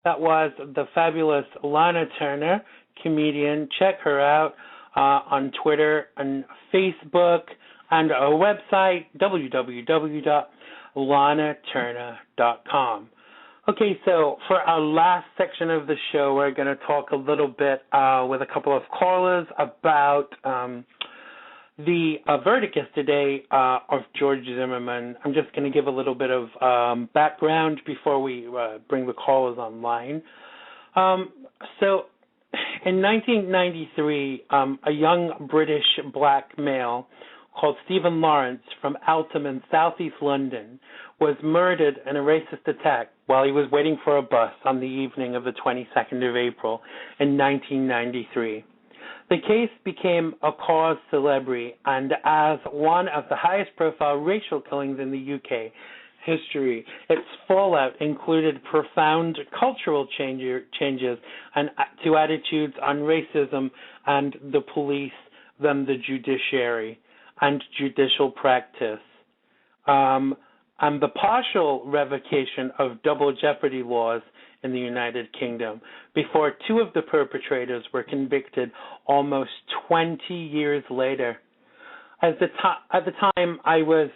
That was the fabulous Lahna Turner, comedian. Check her out on Twitter and Facebook and our website, www.lahnaturner.com. Okay, so for our last section of the show, we're going to talk a little bit with a couple of callers about the verdict yesterday of George Zimmerman. I'm just going to give a little bit of background before we bring the callers online. So in 1993, a young British black male called Stephen Lawrence from Altham in southeast London was murdered in a racist attack while he was waiting for a bus on the evening of the 22nd of April in 1993. The case became a cause célèbre, and as one of the highest profile racial killings in the UK history, its fallout included profound cultural changes and to attitudes on racism and the police, then the judiciary and judicial practice, and the partial revocation of double jeopardy laws in the United Kingdom before two of the perpetrators were convicted almost 20 years later. At the time, I was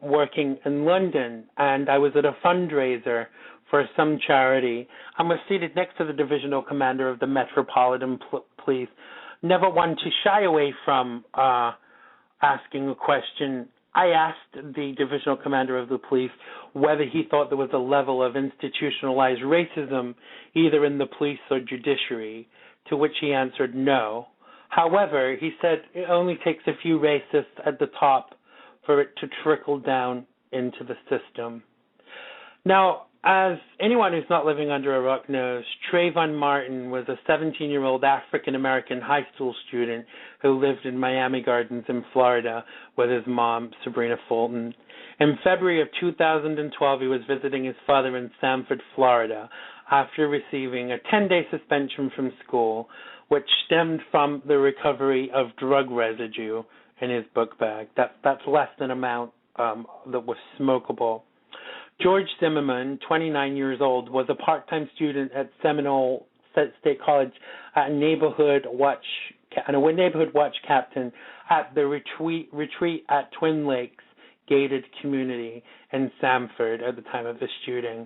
working in London, and I was at a fundraiser for some charity. I was seated next to the divisional commander of the Metropolitan Police, never one to shy away from asking a question. I asked the divisional commander of the police whether he thought there was a level of institutionalized racism either in the police or judiciary, to which he answered no. However, he said it only takes a few racists at the top for it to trickle down into the system. Now, as anyone who's not living under a rock knows, Trayvon Martin was a 17-year-old African-American high school student who lived in Miami Gardens in Florida with his mom, Sabrina Fulton. In February of 2012, he was visiting his father in Sanford, Florida, after receiving a 10-day suspension from school, which stemmed from the recovery of drug residue in his book bag. That's less than amount that was smokable. George Zimmerman, 29 years old, was a part-time student at Seminole State College, a neighborhood watch captain at the retreat at Twin Lakes gated community in Sanford at the time of the shooting.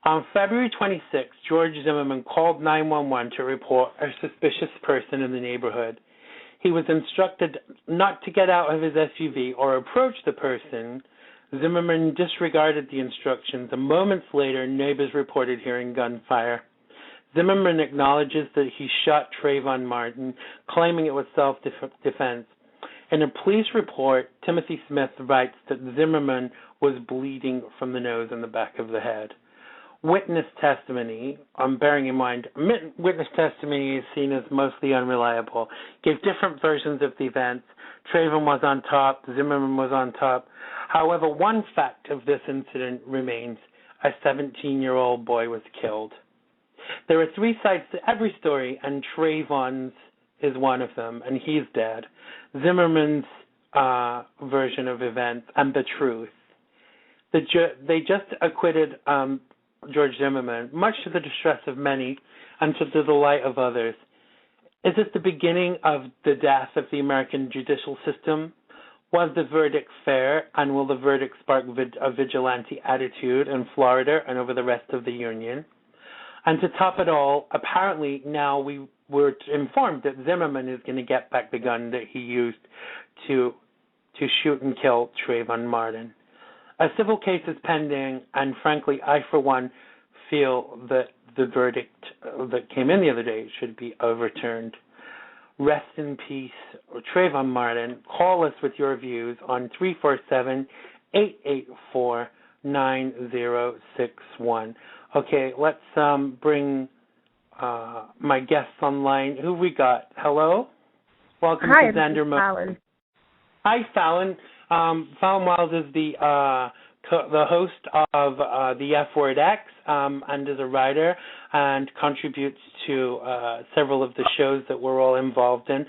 On February 26, George Zimmerman called 911 to report a suspicious person in the neighborhood. He was instructed not to get out of his SUV or approach the person. Zimmerman disregarded the instructions, and moments later, neighbors reported hearing gunfire. Zimmerman acknowledges that he shot Trayvon Martin, claiming it was self-defense. In a police report, Timothy Smith writes that Zimmerman was bleeding from the nose and the back of the head. Witness testimony, bearing in mind, witness testimony is seen as mostly unreliable, gave different versions of the events. Trayvon was on top, Zimmerman was on top. However, one fact of this incident remains: a 17-year-old boy was killed. There are three sides to every story, and Trayvon's is one of them, and he's dead. Zimmerman's version of events and the truth. They just acquitted George Zimmerman, much to the distress of many and to the delight of others. Is it the beginning of the death of the American judicial system? Was the verdict fair, and will the verdict spark a vigilante attitude in Florida and over the rest of the Union? And to top it all, apparently now we were informed that Zimmerman is going to get back the gun that he used to shoot and kill Trayvon Martin. A civil case is pending, and frankly, I, for one, feel that the verdict that came in the other day should be overturned. Rest in peace, Trayvon Martin. Call us with your views on 347-884-9061. Okay, let's bring my guests online. Who we got? Hello? Welcome to XANDERMONIUM. Hi, Fallon. Fallon Wiles is the host of the F Word X and is a writer and contributes to several of the shows that we're all involved in.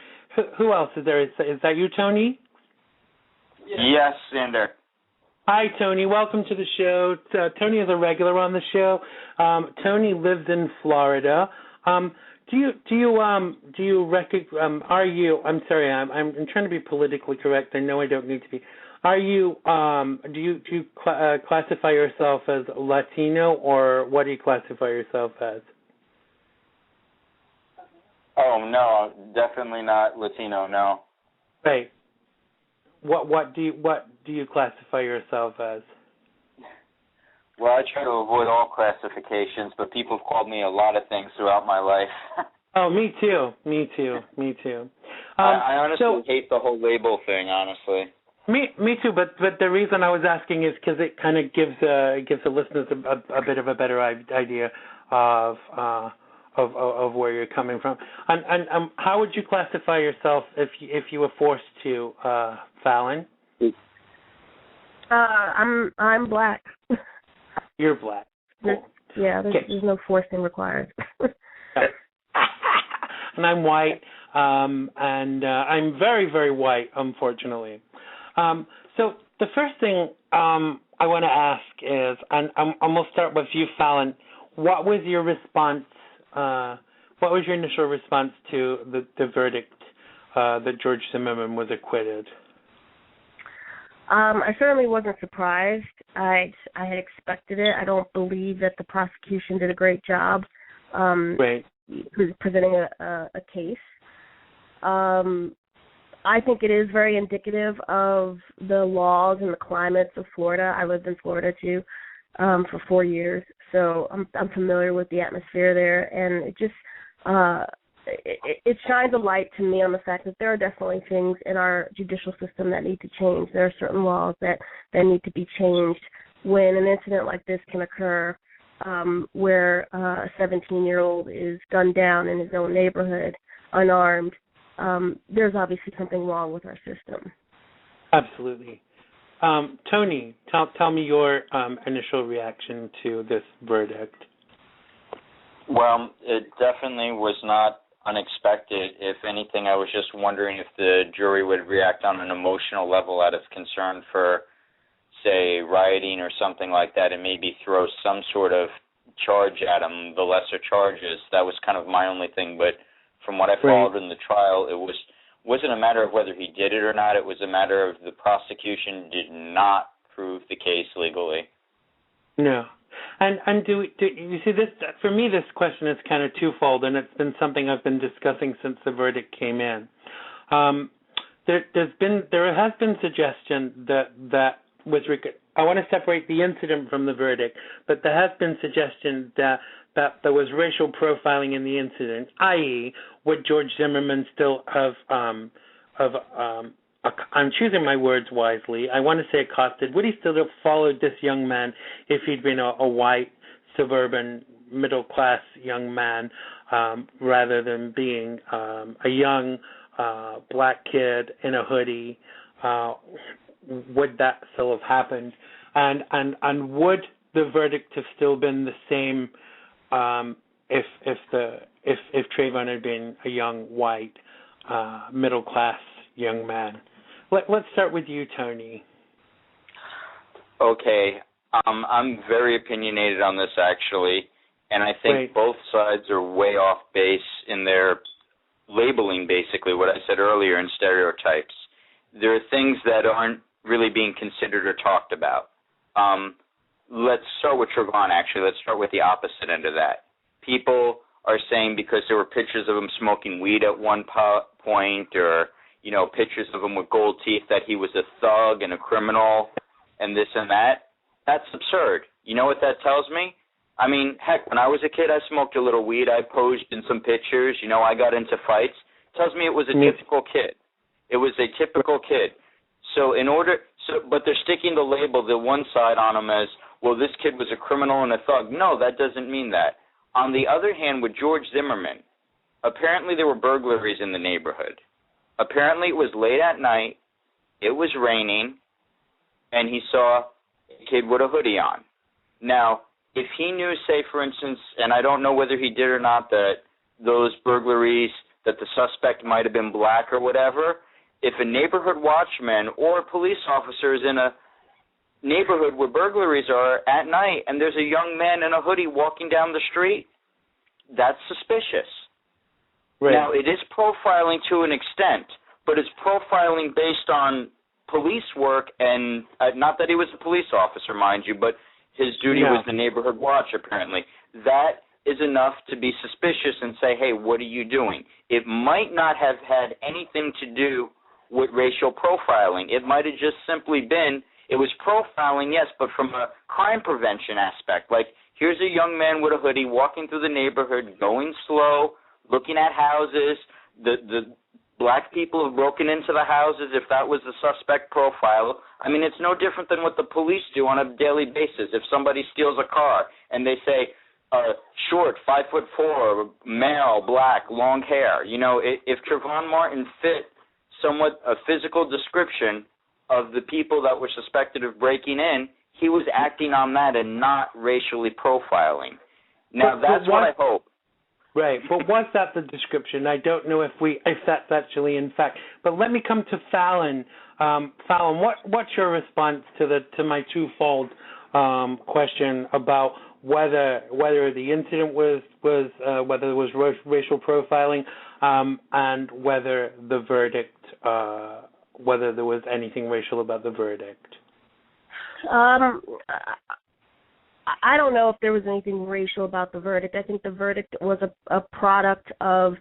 Who else is there? Is that you, Tony? Yes, Xander. Hi, Tony. Welcome to the show. Tony is a regular on the show. Tony lives in Florida. Do you recognize? Are you? I'm sorry. I'm trying to be politically correct. I know I don't need to be. Are you? Do you classify yourself as Latino, or what do you classify yourself as? Oh no, definitely not Latino. No. Right. What do you classify yourself as? Well, I try to avoid all classifications, but people have called me a lot of things throughout my life. Oh, me too. I honestly hate the whole label thing, honestly. Me too, but the reason I was asking is because it kind of gives the listeners a bit of a better idea of where you're coming from. And how would you classify yourself if you were forced to, Fallon? I'm black. You're black. Cool. There's no forcing required. And I'm white, and I'm very, very white, unfortunately. So the first thing I want to ask is, and we'll start with you, Fallon. What was your response? What was your initial response to the verdict that George Zimmerman was acquitted? I certainly wasn't surprised. I had expected it. I don't believe that the prosecution did a great job presenting a case. I think it is very indicative of the laws and the climates of Florida. I lived in Florida too for 4 years, so I'm familiar with the atmosphere there, and it just it shines a light to me on the fact that there are definitely things in our judicial system that need to change. There are certain laws that need to be changed when an incident like this can occur, where a 17-year-old is gunned down in his own neighborhood, unarmed. There's obviously something wrong with our system. Absolutely. Tony, tell me your initial reaction to this verdict. Well, it definitely was not unexpected. If anything, I was just wondering if the jury would react on an emotional level out of concern for, say, rioting or something like that, and maybe throw some sort of charge at him, the lesser charges. That was kind of my only thing, but from what I followed in the trial, it wasn't a matter of whether he did it or not. It was a matter of the prosecution did not prove the case legally. No. And do you see this? For me, this question is kind of twofold, and it's been something I've been discussing since the verdict came in. There has been suggestion that with regard, I want to separate the incident from the verdict, but there has been suggestion that there was racial profiling in the incident, i.e., would George Zimmerman still have I'm choosing my words wisely. I want to say accosted. Would he still have followed this young man if he'd been a white, suburban, middle-class young man rather than being a young black kid in a hoodie? Would that still have happened? And would the verdict have still been the same if Trayvon had been a young, white, middle-class young man? Let's start with you, Tony. Okay. I'm very opinionated on this, actually, and I think both sides are way off base in their labeling, basically, what I said earlier, in stereotypes. There are things that aren't really being considered or talked about. Let's start with Trayvon, actually. Let's start with the opposite end of that. People are saying because there were pictures of him smoking weed at one point, or pictures of him with gold teeth, that he was a thug and a criminal and this and that. That's absurd. You know what that tells me? I mean, heck, when I was a kid, I smoked a little weed. I posed in some pictures. You know, I got into fights. Tells me it was a typical kid. It was a typical kid. So but they're sticking the label, the one side on him as, well, this kid was a criminal and a thug. No, that doesn't mean that. On the other hand, with George Zimmerman, apparently there were burglaries in the neighborhood. Apparently it was late at night, it was raining, and he saw a kid with a hoodie on. Now, if he knew, say, for instance, and I don't know whether he did or not, that those burglaries, that the suspect might have been black or whatever, if a neighborhood watchman or a police officer is in a neighborhood where burglaries are at night and there's a young man in a hoodie walking down the street, that's suspicious. Right. Now, it is profiling to an extent, but it's profiling based on police work, and not that he was a police officer, mind you, but his duty was the neighborhood watch, apparently. That is enough to be suspicious and say, hey, what are you doing? It might not have had anything to do with racial profiling. It might have just simply been, it was profiling, yes, but from a crime prevention aspect. Like, here's a young man with a hoodie walking through the neighborhood, going slow, looking at houses. The black people have broken into the houses, if that was the suspect profile. I mean, it's no different than what the police do on a daily basis. If somebody steals a car and they say, short, 5'4", male, black, long hair. You know, if Trayvon Martin fit somewhat a physical description of the people that were suspected of breaking in, he was acting on that and not racially profiling. Now, that's what I hope. Right, but was that the description? I don't know if that's actually in fact. But let me come to Fallon. Fallon, what's your response to my twofold question about whether the incident was whether there was racial profiling, and whether the verdict, whether there was anything racial about the verdict? I don't know if there was anything racial about the verdict. I think the verdict was a product of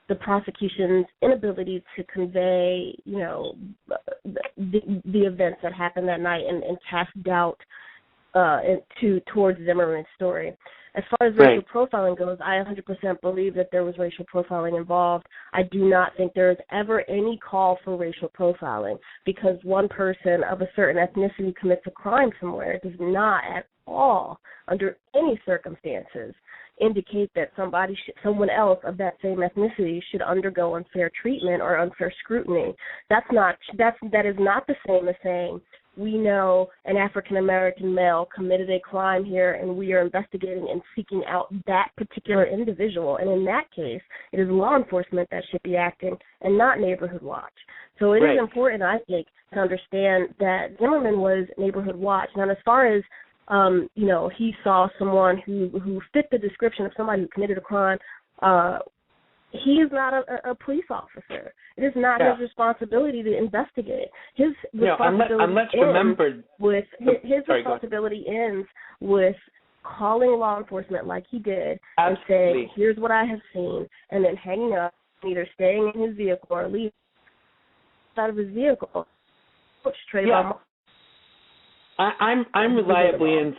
the prosecution's inability to convey, you know, the events that happened that night and cast doubt towards Zimmerman's story. As far as racial profiling goes, I 100% believe that there was racial profiling involved. I do not think there is ever any call for racial profiling because one person of a certain ethnicity commits a crime somewhere. It does not at all, under any circumstances, indicate that someone else of that same ethnicity should undergo unfair treatment or unfair scrutiny. That is not the same as saying, we know an African-American male committed a crime here and we are investigating and seeking out that particular individual. And in that case, it is law enforcement that should be acting and not Neighborhood Watch. So it is important, I think, to understand that Zimmerman was Neighborhood Watch. Now, as far as, you know, he saw someone who fit the description of somebody who committed a crime, he is not a police officer. It is not his responsibility to investigate. His responsibility ends with calling law enforcement like he did and saying, here's what I have seen, and then hanging up, either staying in his vehicle or leaving out of his vehicle. I'm reliably in,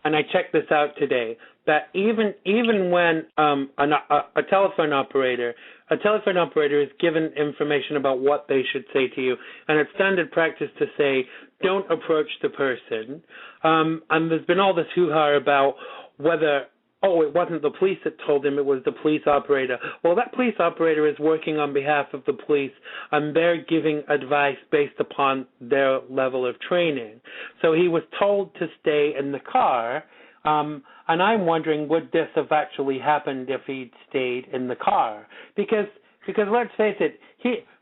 and I checked this out today, that even when a telephone operator is given information about what they should say to you, and it's standard practice to say, don't approach the person, and there's been all this hoo-ha about whether, it wasn't the police that told him, it was the police operator. Well, that police operator is working on behalf of the police, and they're giving advice based upon their level of training. So he was told to stay in the car, and I'm wondering, would this have actually happened if he'd stayed in the car? Because let's face it,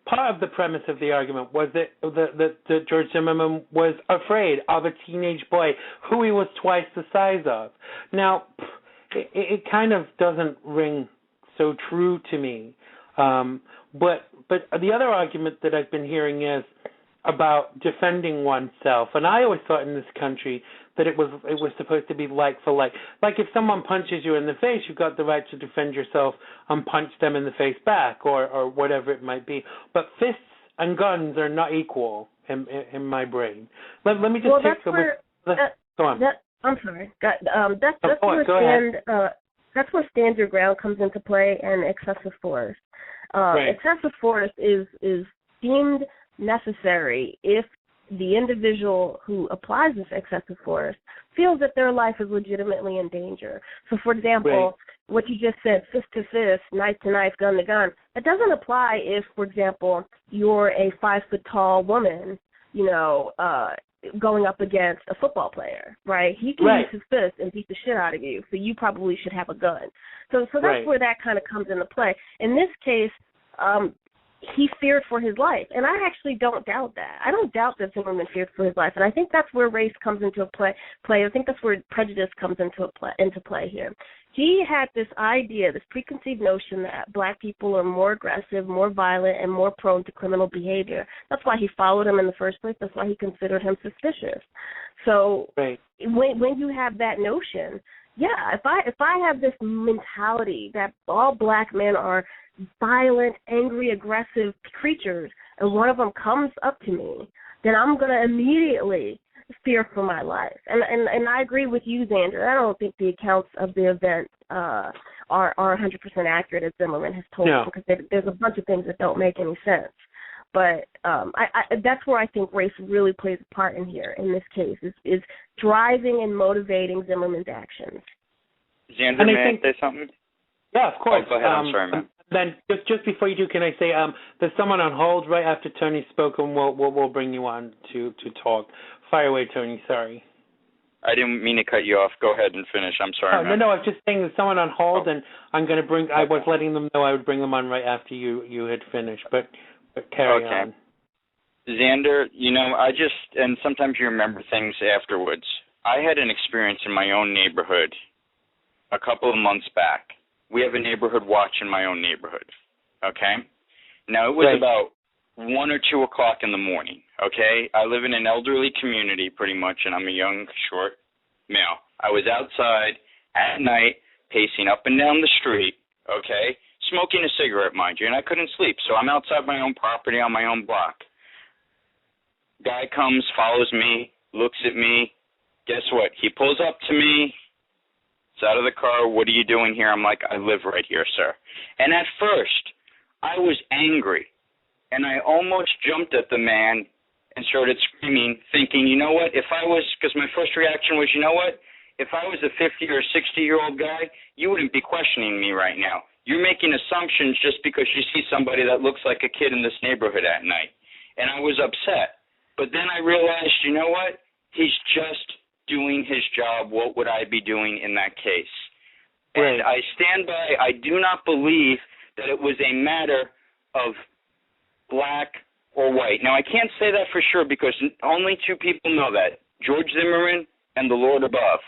part of the premise of the argument was that George Zimmerman was afraid of a teenage boy who he was twice the size of. Now, it kind of doesn't ring so true to me. But the other argument that I've been hearing is about defending oneself. And I always thought in this country that it was supposed to be like for like. Like if someone punches you in the face, you've got the right to defend yourself and punch them in the face back or whatever it might be. But fists and guns are not equal in my brain. Let me just go on. I'm sorry. That's where stand your ground comes into play, and excessive force. Right. Excessive force is deemed necessary if the individual who applies this excessive force feels that their life is legitimately in danger. So, for example, what you just said, fist to fist, knife to knife, gun to gun, that doesn't apply if, for example, you're a 5-foot-tall woman, going up against a football player, right? He can use his fist and beat the shit out of you, so you probably should have a gun. So that's where that kind of comes into play. In this case, he feared for his life, and I actually don't doubt that. I don't doubt that Zimmerman feared for his life, and I think that's where race comes into play. I think that's where prejudice comes into play here. He had this idea, this preconceived notion that black people are more aggressive, more violent, and more prone to criminal behavior. That's why he followed him in the first place. That's why he considered him suspicious. So when you have that notion, if I have this mentality that all black men are violent, angry, aggressive creatures, and one of them comes up to me, then I'm going to immediately fear for my life. And I agree with you, Xander. I don't think the accounts of the event are 100% accurate, as Zimmerman has told us, because there's a bunch of things that don't make any sense. But that's where I think race really plays a part in here, in this case, is driving and motivating Zimmerman's actions. Xander, may I say something? Yeah, of course. Oh, go ahead. I'm sorry, man. Then, just before you do, can I say there's someone on hold right after Tony spoke, and we'll bring you on to talk. Fire away, Tony. Sorry. I didn't mean to cut you off. Go ahead and finish. I'm sorry. No. I was just saying there's someone on hold, and I'm going to bring. I was letting them know I would bring them on right after you had finished, but carry on. Xander, and sometimes you remember things afterwards. I had an experience in my own neighborhood a couple of months back. We have a neighborhood watch in my own neighborhood, okay? Now, it was about 1 or 2 o'clock in the morning, okay? I live in an elderly community pretty much, and I'm a young, short male. I was outside at night, pacing up and down the street, okay, smoking a cigarette, mind you, and I couldn't sleep. So I'm outside my own property on my own block. Guy comes, follows me, looks at me. Guess what? He pulls up to me. It's out of the car. What are you doing here? I'm like, I live right here, sir. And at first, I was angry, and I almost jumped at the man and started screaming, thinking, because my first reaction was, if I was a 50 or 60-year-old guy, you wouldn't be questioning me right now. You're making assumptions just because you see somebody that looks like a kid in this neighborhood at night. And I was upset. But then I realized, he's just doing his job. What would I be doing in that case? And I stand by, I do not believe that it was a matter of black or white. Now, I can't say that for sure because only 2 people know that, George Zimmerman and the Lord above.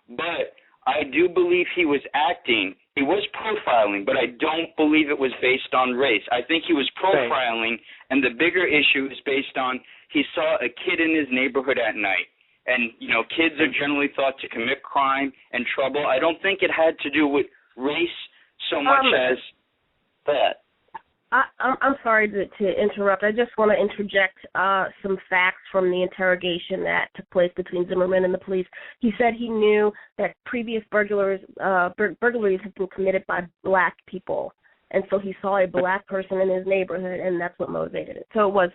But I do believe he was acting. He was profiling, but I don't believe it was based on race. I think he was profiling, and the bigger issue is based on he saw a kid in his neighborhood at night. And, kids are generally thought to commit crime and trouble. I don't think it had to do with race so much as that. I'm sorry to interrupt. I just want to interject some facts from the interrogation that took place between Zimmerman and the police. He said he knew that previous burglaries had been committed by black people, and so he saw a black person in his neighborhood, and that's what motivated it. So it was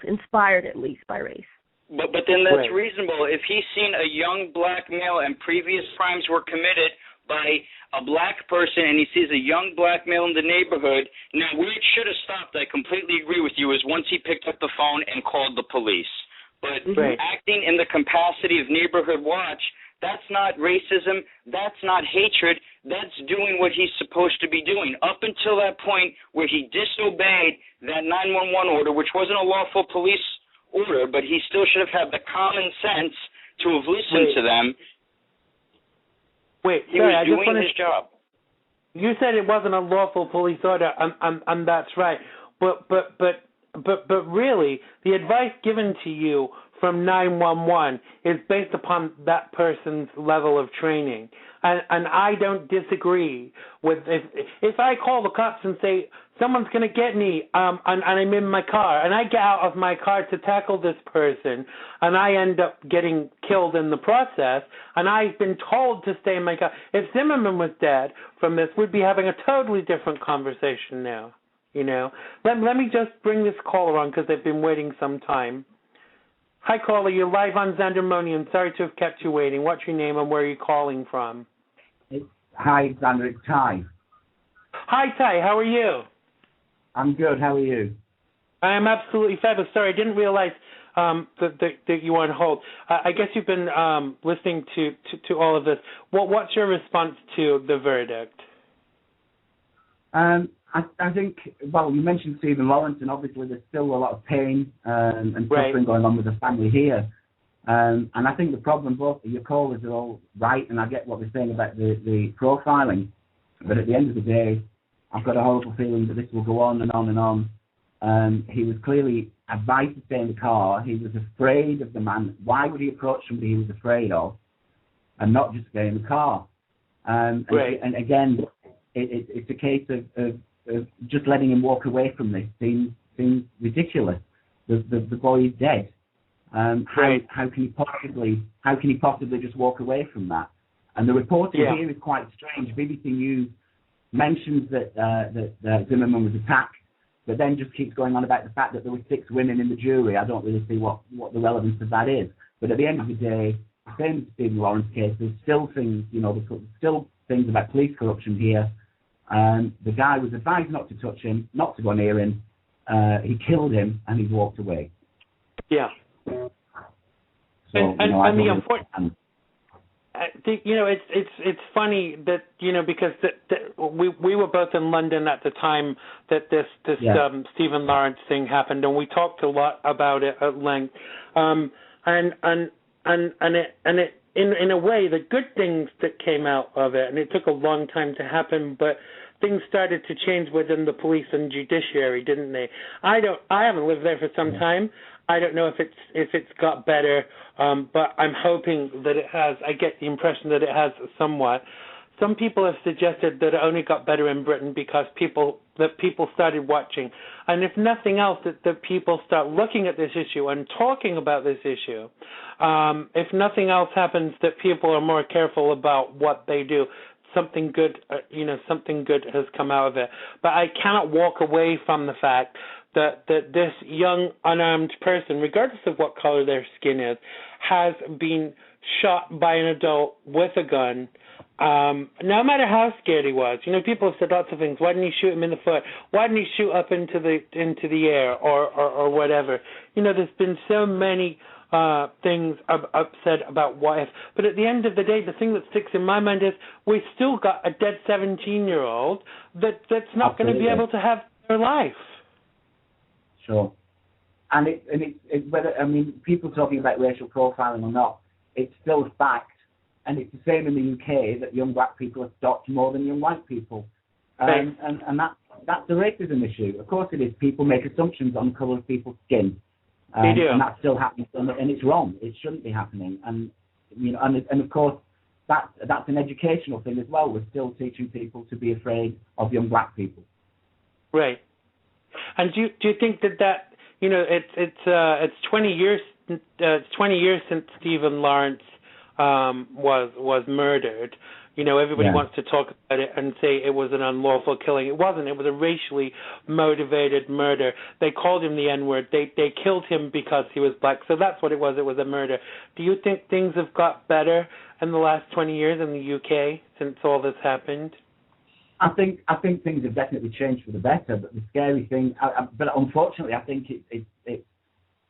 inspired, at least, by race. But then that's reasonable. If he's seen a young black male and previous crimes were committed by a black person and he sees a young black male in the neighborhood, now where it should have stopped, I completely agree with you, is once he picked up the phone and called the police. But acting in the capacity of neighborhood watch, that's not racism, that's not hatred, that's doing what he's supposed to be doing. Up until that point where he disobeyed that 911 order, which wasn't a lawful police order, but he still should have had the common sense to have listened to them. He was doing his job. You said it wasn't a lawful police order, and that's right. But really, the advice given to you from 911 is based upon that person's level of training, and I don't disagree with if I call the cops and say, someone's going to get me, and I'm in my car, and I get out of my car to tackle this person, and I end up getting killed in the process, and I've been told to stay in my car. If Zimmerman was dead from this, we'd be having a totally different conversation now, you know. Let me just bring this caller on because they've been waiting some time. Hi, caller. You're live on XANDERMONIUM. Sorry to have kept you waiting. What's your name and where are you calling from? Hi, Xander. It's Ty. Hi, Ty. How are you? I'm good. How are you? I am absolutely fabulous. Sorry, I didn't realize that you were on hold. I guess you've been listening to all of this. What's your response to the verdict? I think, well, you mentioned Stephen Lawrence, and obviously there's still a lot of pain and suffering going on with the family here. And I think the problem, both of your callers are all right, and I get what they're saying about the profiling. But at the end of the day, I've got a horrible feeling that this will go on and on and on. He was clearly advised to stay in the car. He was afraid of the man. Why would he approach somebody he was afraid of and not just stay in the car? And again, it's a case of just letting him walk away from this seems ridiculous. The boy is dead. How can he possibly just walk away from that? And the reporting here is quite strange. BBC News mentions that Zimmerman was attacked, but then just keeps going on about the fact that there were 6 women in the jury. I don't really see what the relevance of that is. But at the end of the day, the same Stephen Lawrence case, there's still things, there's still things about police corruption here. The guy was advised not to touch him, not to go near him. He killed him, and he walked away. Yeah. So, and the unfortunate. It's funny that because we were both in London at the time that this Stephen Lawrence thing happened, and we talked a lot about it at length. And it in a way, the good things that came out of it, and it took a long time to happen, but things started to change within the police and judiciary, didn't they? I haven't lived there for some time. I don't know if it's got better, but I'm hoping that it has. I get the impression that it has somewhat. Some people have suggested that it only got better in Britain because people started watching, and if nothing else, that people start looking at this issue and talking about this issue. If nothing else happens, that people are more careful about what they do. Something good, something good has come out of it. But I cannot walk away from the fact that this young unarmed person, regardless of what color their skin is, has been shot by an adult with a gun. No matter how scared he was, people have said lots of things. Why didn't he shoot him in the foot? Why didn't he shoot up into the air or whatever? There's been so many things said about what if. But at the end of the day, the thing that sticks in my mind is we've still got a dead 17-year-old that's not going to be able to have their life. Sure. And whether people talking about racial profiling or not, it's still a fact, and it's the same in the UK that young black people are stalked more than young white people, and that's a racism issue. Of course it is. People make assumptions on the colour of people's skin, they do, and that still happens, and it's wrong. It shouldn't be happening, and of course that's an educational thing as well. We're still teaching people to be afraid of young black people. Right. And do you think that it's 20 years since Stephen Lawrence was murdered. Everybody wants to talk about it and say it was an unlawful killing. It wasn't. It was a racially motivated murder. They called him the N-word. They killed him because he was black. So that's what it was. It was a murder. Do you think things have got better in the last 20 years in the UK since all this happened? I think things have definitely changed for the better, but the scary thing, but unfortunately, I think it's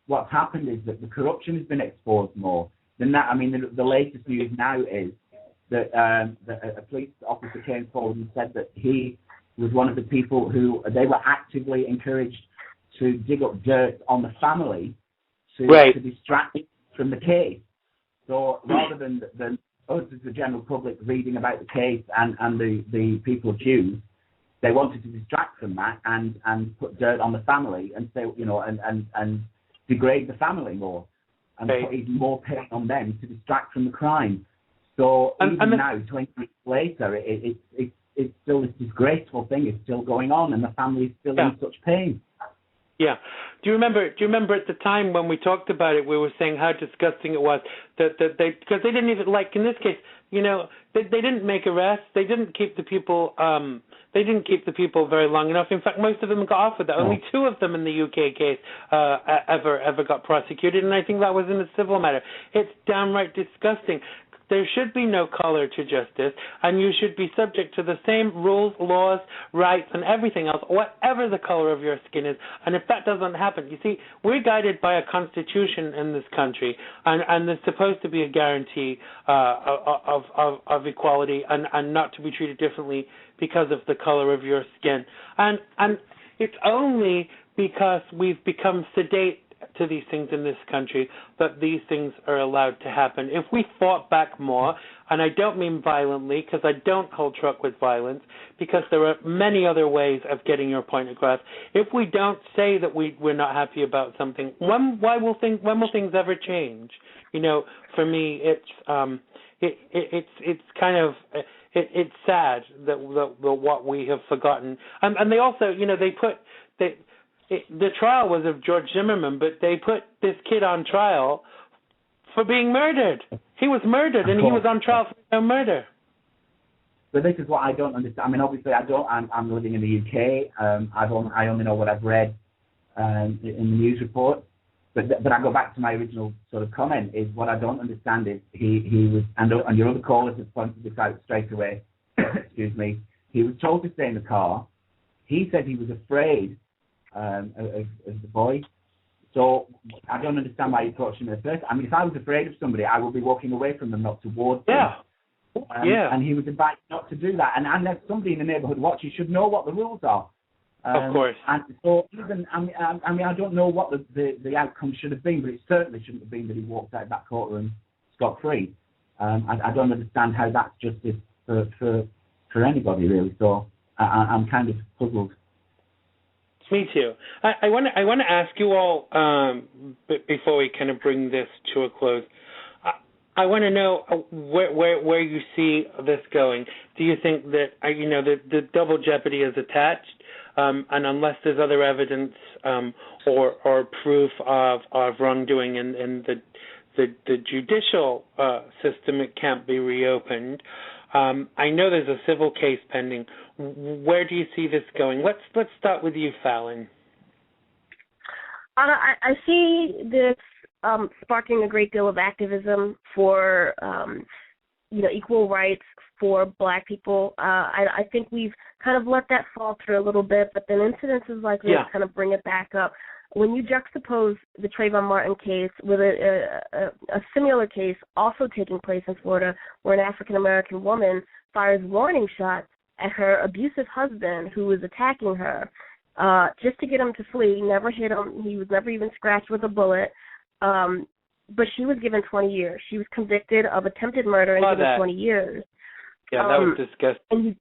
what's happened is that the corruption has been exposed more than that. The latest news now is that a police officer came forward and said that he was one of the people who they were actively encouraged to dig up dirt on the family to distract from the case. So rather than us as the general public reading about the case and the people accused, they wanted to distract from that and put dirt on the family and say, and degrade the family more and put even more pain on them to distract from the crime. So even now, 20 weeks later, it's it's still this disgraceful thing. It's still going on, and the family is still in such pain. Yeah. Do you remember at the time when we talked about it, we were saying how disgusting it was that they, because they didn't even, like in this case, you know, they didn't make arrests. They didn't keep the people. They didn't keep the people very long enough. In fact, most of them got off with that. No. Only 2 of them in the UK case ever got prosecuted, and I think that was in a civil matter. It's downright disgusting. There should be no color to justice, and you should be subject to the same rules, laws, rights, and everything else, whatever the color of your skin is. And if that doesn't happen, you see, we're guided by a constitution in this country, and there's supposed to be a guarantee of equality and not to be treated differently because of the color of your skin. And it's only because we've become sedate to these things in this country that these things are allowed to happen. If we fought back more, and I don't mean violently, because I don't hold truck with violence, because there are many other ways of getting your point across. If we don't say that we're not happy about something, when will things ever change? You know, for me, it's kind of it's sad that what we have forgotten. And they also, you know, the trial was of George Zimmerman, but they put this kid on trial for being murdered. He was murdered, and he was on trial for no murder. But this is what I don't understand. I mean, obviously, I'm living in the UK. I only know what I've read in the news report. But I go back to my original sort of comment. Is what I don't understand is he was, and your other callers have pointed this out straight away. Excuse me. He was told to stay in the car. He said he was afraid of the boy. So I don't understand why he approached him at first. I mean, if I was afraid of somebody, I would be walking away from them, not towards them. And he was advised not to do that. And unless somebody in the neighbourhood watches, should know what the rules are. Of course. And so even, I mean, I don't know what the outcome should have been, but it certainly shouldn't have been that he walked out of that courtroom scot-free. I don't understand how that's justice for anybody, really. So I'm kind of puzzled. Me too. I want to ask you all before we kind of bring this to a close. I want to know where you see this going. Do you think that the double jeopardy is attached, and unless there's other evidence or proof of wrongdoing in the judicial system, it can't be reopened? I know there's a civil case pending. Where do you see this going? Let's start with you, Fallon. I see this sparking a great deal of activism for equal rights for Black people. I think we've kind of let that fall through a little bit, but then incidences like this kind of bring it back up. When you juxtapose the Trayvon Martin case with a similar case also taking place in Florida, where an African-American woman fires warning shots at her abusive husband who was attacking her just to get him to flee, never hit him. He was never even scratched with a bullet. But she was given 20 years. She was convicted of attempted murder and given 20 years. Yeah, that was disgusting.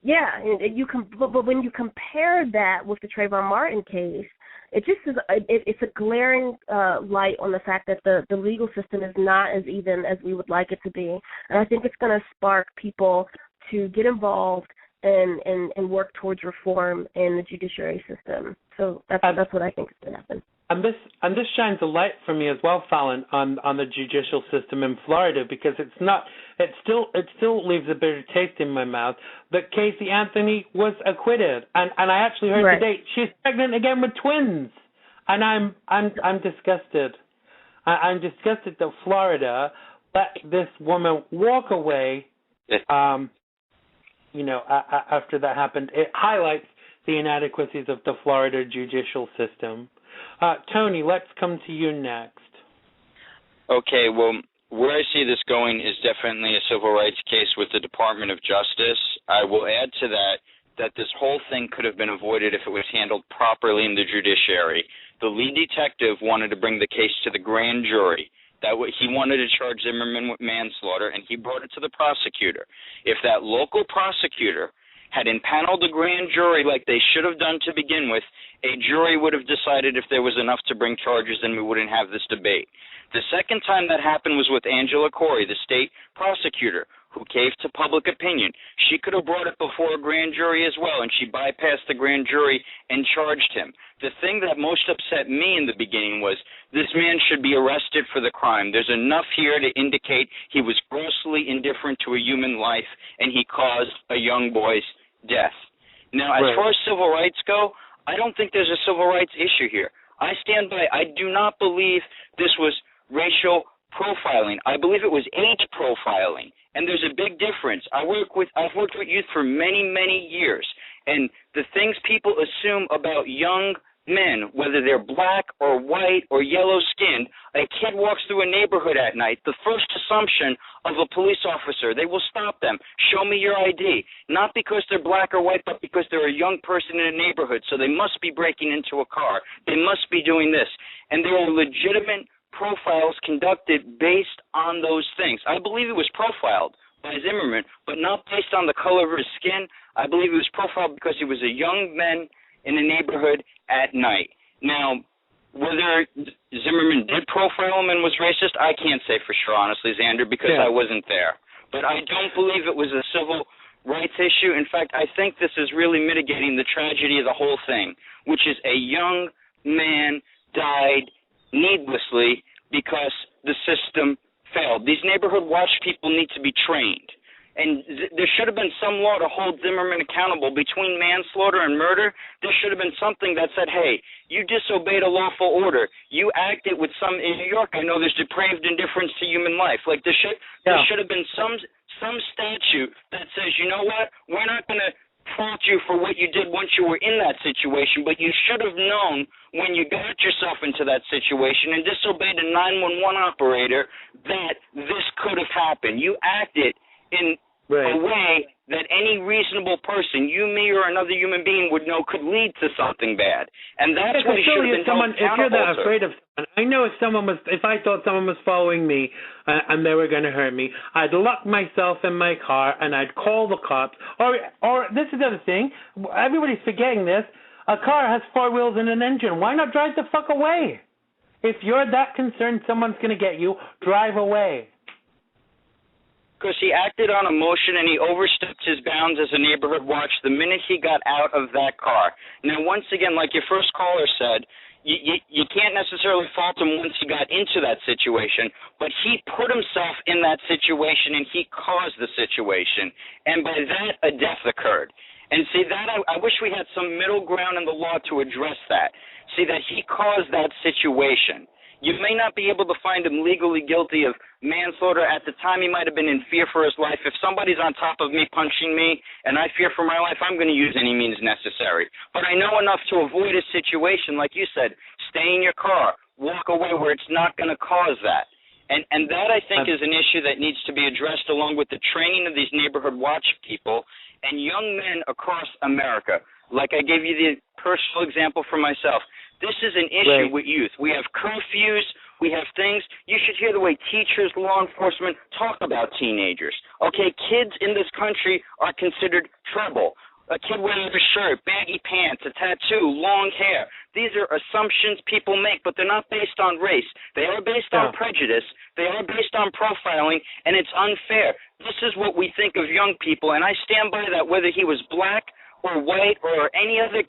But when you compare that with the Trayvon Martin case, it just is. It's a glaring light on the fact that the legal system is not as even as we would like it to be, and I think it's going to spark people to get involved and work towards reform in the judiciary system. So that's what I think is going to happen. And this shines a light for me as well, Fallon, on the judicial system in Florida, because it still leaves a bitter taste in my mouth that Casey Anthony was acquitted, and I actually heard today she's pregnant again with twins, and I'm disgusted. I'm disgusted that Florida let this woman walk away. After that happened, it highlights the inadequacies of the Florida judicial system. Tony, let's come to you next. Okay, well, where I see this going is definitely a civil rights case with the Department of Justice. I will add to that this whole thing could have been avoided if it was handled properly in the judiciary. The lead detective wanted to bring the case to the grand jury. He wanted to charge Zimmerman with manslaughter, and he brought it to the prosecutor. If that local prosecutor had impaneled the grand jury like they should have done to begin with, a jury would have decided if there was enough to bring charges, and we wouldn't have this debate. The second time that happened was with Angela Corey, the state prosecutor, who caved to public opinion. She could have brought it before a grand jury as well, and she bypassed the grand jury and charged him. The thing that most upset me in the beginning was this man should be arrested for the crime. There's enough here to indicate he was grossly indifferent to a human life, and he caused a young boy's death. Now, as far as civil rights go, I don't think there's a civil rights issue here. I stand by, I do not believe this was racial profiling. I believe it was age profiling, and there's a big difference. I've worked with youth for many, many years, and the things people assume about young men, whether they're black or white or yellow-skinned, a kid walks through a neighborhood at night, the first assumption of a police officer, they will stop them, show me your ID, not because they're black or white, but because they're a young person in a neighborhood, so they must be breaking into a car, they must be doing this, and there are legitimate profiles conducted based on those things. I believe it was profiled by Zimmerman, but not based on the color of his skin. I believe it was profiled because he was a young man in a neighborhood at night. Now, whether Zimmerman did profile him and was racist, I can't say for sure, honestly, Xander, because I wasn't there. But I don't believe it was a civil rights issue. In fact, I think this is really mitigating the tragedy of the whole thing, which is a young man died needlessly because the system failed. These neighborhood watch people need to be trained. And there should have been some law to hold Zimmerman accountable. Between manslaughter and murder, there should have been something that said, hey, you disobeyed a lawful order. You acted with some, in New York, I know there's depraved indifference to human life. Like there should have been some statute that says, you know what, we're not going to fault you for what you did once you were in that situation, but you should have known when you got yourself into that situation and disobeyed a 911 operator that this could have happened. You acted in a way that any reasonable person, you, me, or another human being would know could lead to something bad. And that's what he should have been held accountable. If you're that afraid of someone, I know if I thought someone was following me and they were going to hurt me, I'd lock myself in my car and I'd call the cops. Or this is the other thing, everybody's forgetting this, a car has 4 wheels and an engine. Why not drive the fuck away? If you're that concerned someone's going to get you, drive away. Because he acted on emotion and he overstepped his bounds as a neighborhood watch the minute he got out of that car. Now, once again, like your first caller said, you can't necessarily fault him once he got into that situation, but he put himself in that situation and he caused the situation. And by that, a death occurred. And see, that I wish we had some middle ground in the law to address that. See, that he caused that situation. You may not be able to find him legally guilty of manslaughter. At the time, he might have been in fear for his life. If somebody's on top of me punching me and I fear for my life, I'm going to use any means necessary. But I know enough to avoid a situation, like you said, stay in your car, walk away where it's not going to cause that. And that, I think, is an issue that needs to be addressed along with the training of these neighborhood watch people and young men across America. Like I gave you the personal example for myself. This is an issue with youth. We have curfews. We have things. You should hear the way teachers, law enforcement talk about teenagers. Okay, kids in this country are considered trouble. A kid wearing a shirt, baggy pants, a tattoo, long hair. These are assumptions people make, but they're not based on race. They are based on prejudice. They are based on profiling, and it's unfair. This is what we think of young people, and I stand by that whether he was black or white or any other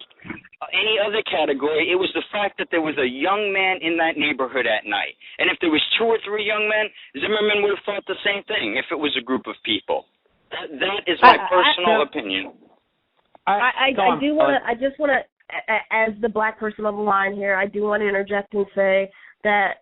category. It was the fact that there was a young man in that neighborhood at night. And if there was 2 or 3 young men, Zimmerman would have thought the same thing if it was a group of people. That is my personal opinion. I just want to, as the black person on the line here, I do want to interject and say that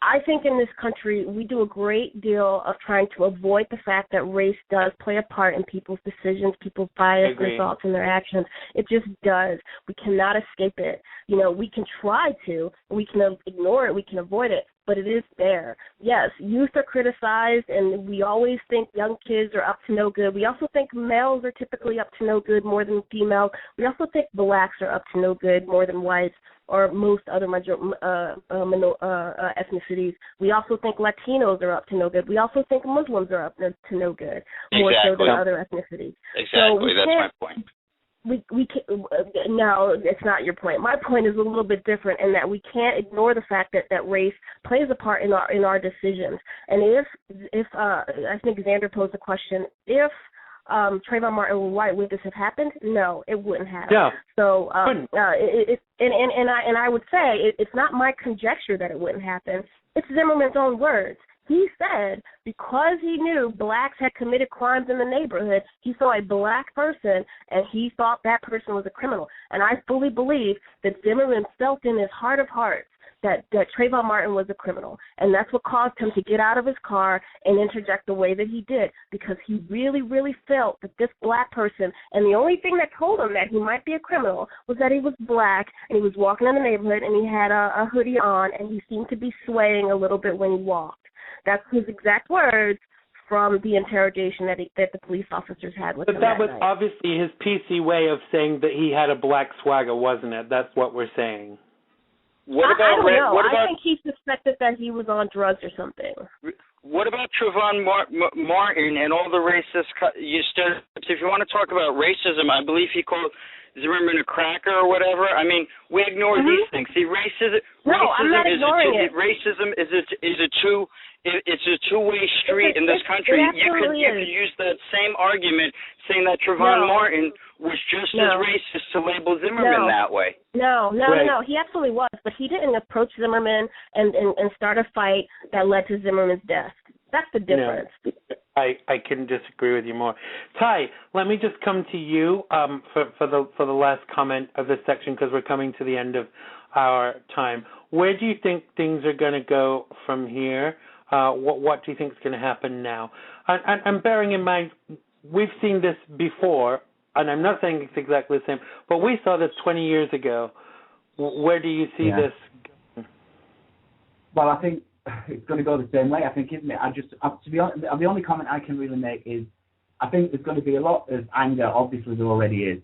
I think in this country we do a great deal of trying to avoid the fact that race does play a part in people's decisions, people's bias, their thoughts, and their actions. It just does. We cannot escape it. You know, we can try to, we can ignore it, we can avoid it, but it is there. Yes, youth are criticized, and we always think young kids are up to no good. We also think males are typically up to no good more than females. We also think blacks are up to no good more than whites or most other ethnicities. We also think Latinos are up to no good. We also think Muslims are up to no good more so than other ethnicities. Exactly, that's my point. we can't, no, it's not your point. My point is a little bit different in that we can't ignore the fact that race plays a part in our decisions. And if I think Xander posed the question, if Trayvon Martin were white, would this have happened? No, it wouldn't have. Yeah. So and I would say it's not my conjecture that it wouldn't happen. It's Zimmerman's own words. He said because he knew blacks had committed crimes in the neighborhood, he saw a black person and he thought that person was a criminal. And I fully believe that Zimmerman felt in his heart of hearts that Trayvon Martin was a criminal. And that's what caused him to get out of his car and interject the way that he did, because he really, really felt that this black person, and the only thing that told him that he might be a criminal was that he was black and he was walking in the neighborhood and he had a hoodie on and he seemed to be swaying a little bit when he walked. That's his exact words from the interrogation that the police officers had with him. But that was night. Obviously his PC way of saying that he had a black swagger, wasn't it? That's what we're saying. What about? I don't know. What about, I think he suspected that he was on drugs or something. What about Trayvon Martin and all the racist stereotypes? If you want to talk about racism, I believe he called Zimmerman a cracker or whatever. I mean, we ignore these things. See, racism. No, I'm not ignoring it. Racism is a two-way street in this country. You could use that same argument saying that Trayvon Martin was just as racist to label Zimmerman that way. No, he absolutely was, but he didn't approach Zimmerman and start a fight that led to Zimmerman's death. That's the difference. No, I couldn't disagree with you more. Ty, let me just come to you for the last comment of this section, because we're coming to the end of our time. Where do you think things are going to go from here? What do you think is going to happen now? And bearing in mind, we've seen this before, and I'm not saying it's exactly the same, but we saw this 20 years ago. Where do you see this going? Well, I think it's going to go the same way, I think, isn't it? To be honest, the only comment I can really make is I think there's going to be a lot of anger, obviously there already is.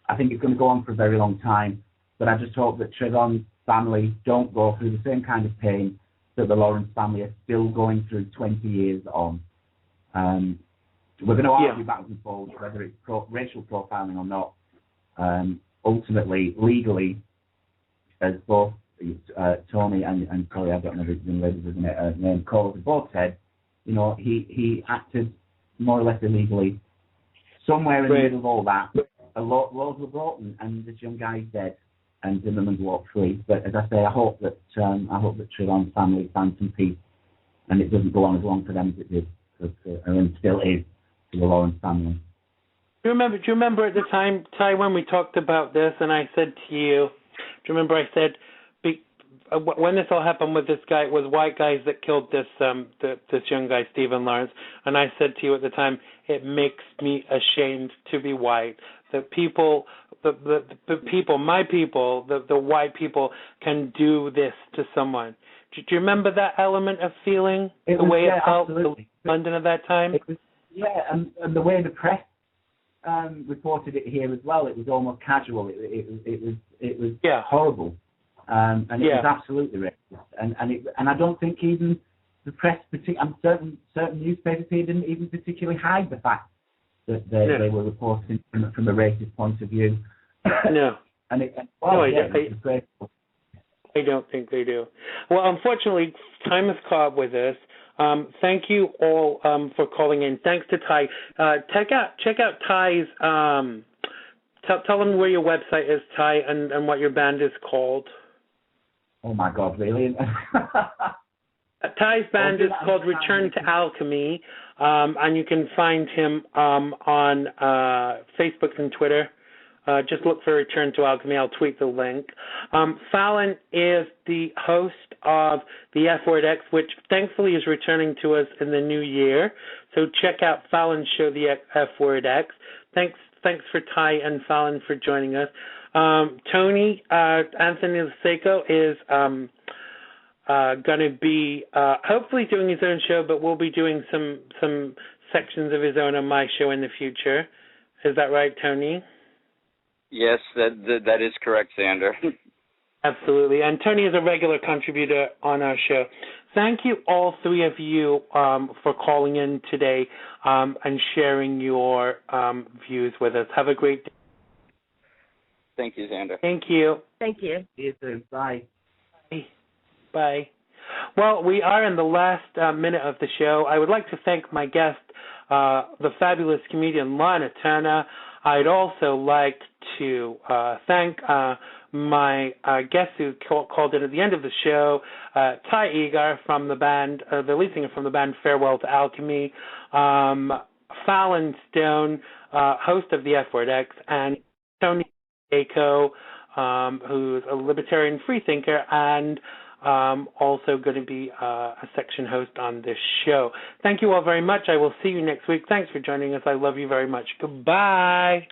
I think it's going to go on for a very long time, but I just hope that Trayvon's family don't go through the same kind of pain that the Lawrence family are still going through 20 years on. We're going to argue backwards and forwards whether it's racial profiling or not. Ultimately, legally, as both Tony and Corey, I don't know the lady's name, Cole, both said, you know, he acted more or less illegally. Somewhere in the middle of all that, laws were broken, and this young guy's dead, and Zimmerman's walked free. But as I say, I hope that Trayvon's family finds some peace, and it doesn't go on as long for them as it did, and still is, to the Lawrence family. Do you remember at the time, Ty, when we talked about this, and I said to you, do you remember I said, when this all happened with this guy, it was white guys that killed this young guy, Stephen Lawrence, and I said to you at the time, it makes me ashamed to be white. The people, the people, my people, the white people can do this to someone. Do you remember that element of feeling, the way it felt in London at that time? And the way the press reported it here as well, it was almost casual. It was horrible. And it was absolutely racist, and I don't think even the press, certain newspapers here didn't even particularly hide the fact that they were reporting from a racist point of view. No, I don't think they do. Well, unfortunately, time has caught up with us. Thank you all for calling in. Thanks to Ty. Check out Ty's. Tell them where your website is, Ty, and what your band is called. Oh my God, really? Ty's band is called Return to Alchemy, and you can find him on Facebook and Twitter. Just look for Return to Alchemy. I'll tweet the link. Fallon is the host of the F-Word X, which thankfully is returning to us in the new year. So check out Fallon's show, the F-Word X. Thanks for Ty and Fallon for joining us. Tony Anthony Seco is going to be hopefully doing his own show, but we'll be doing some sections of his own on my show in the future. Is that right, Tony? Yes, that is correct, Xander. Absolutely. And Tony is a regular contributor on our show. Thank you, all three of you, for calling in today and sharing your views with us. Have a great day. Thank you, Xander. Thank you. Thank you. See you soon. Bye. Bye. Well, we are in the last minute of the show. I would like to thank my guest, the fabulous comedian Lahna Turner. I'd also like to thank my guest who called in at the end of the show, Ty Egar from the band, the lead singer from the band Farewell to Alchemy, Fallon Stone, host of the F-Word X, and Tony Aiko, who's a libertarian freethinker and also going to be a section host on this show. Thank you all very much. I will see you next week. Thanks for joining us. I love you very much. Goodbye.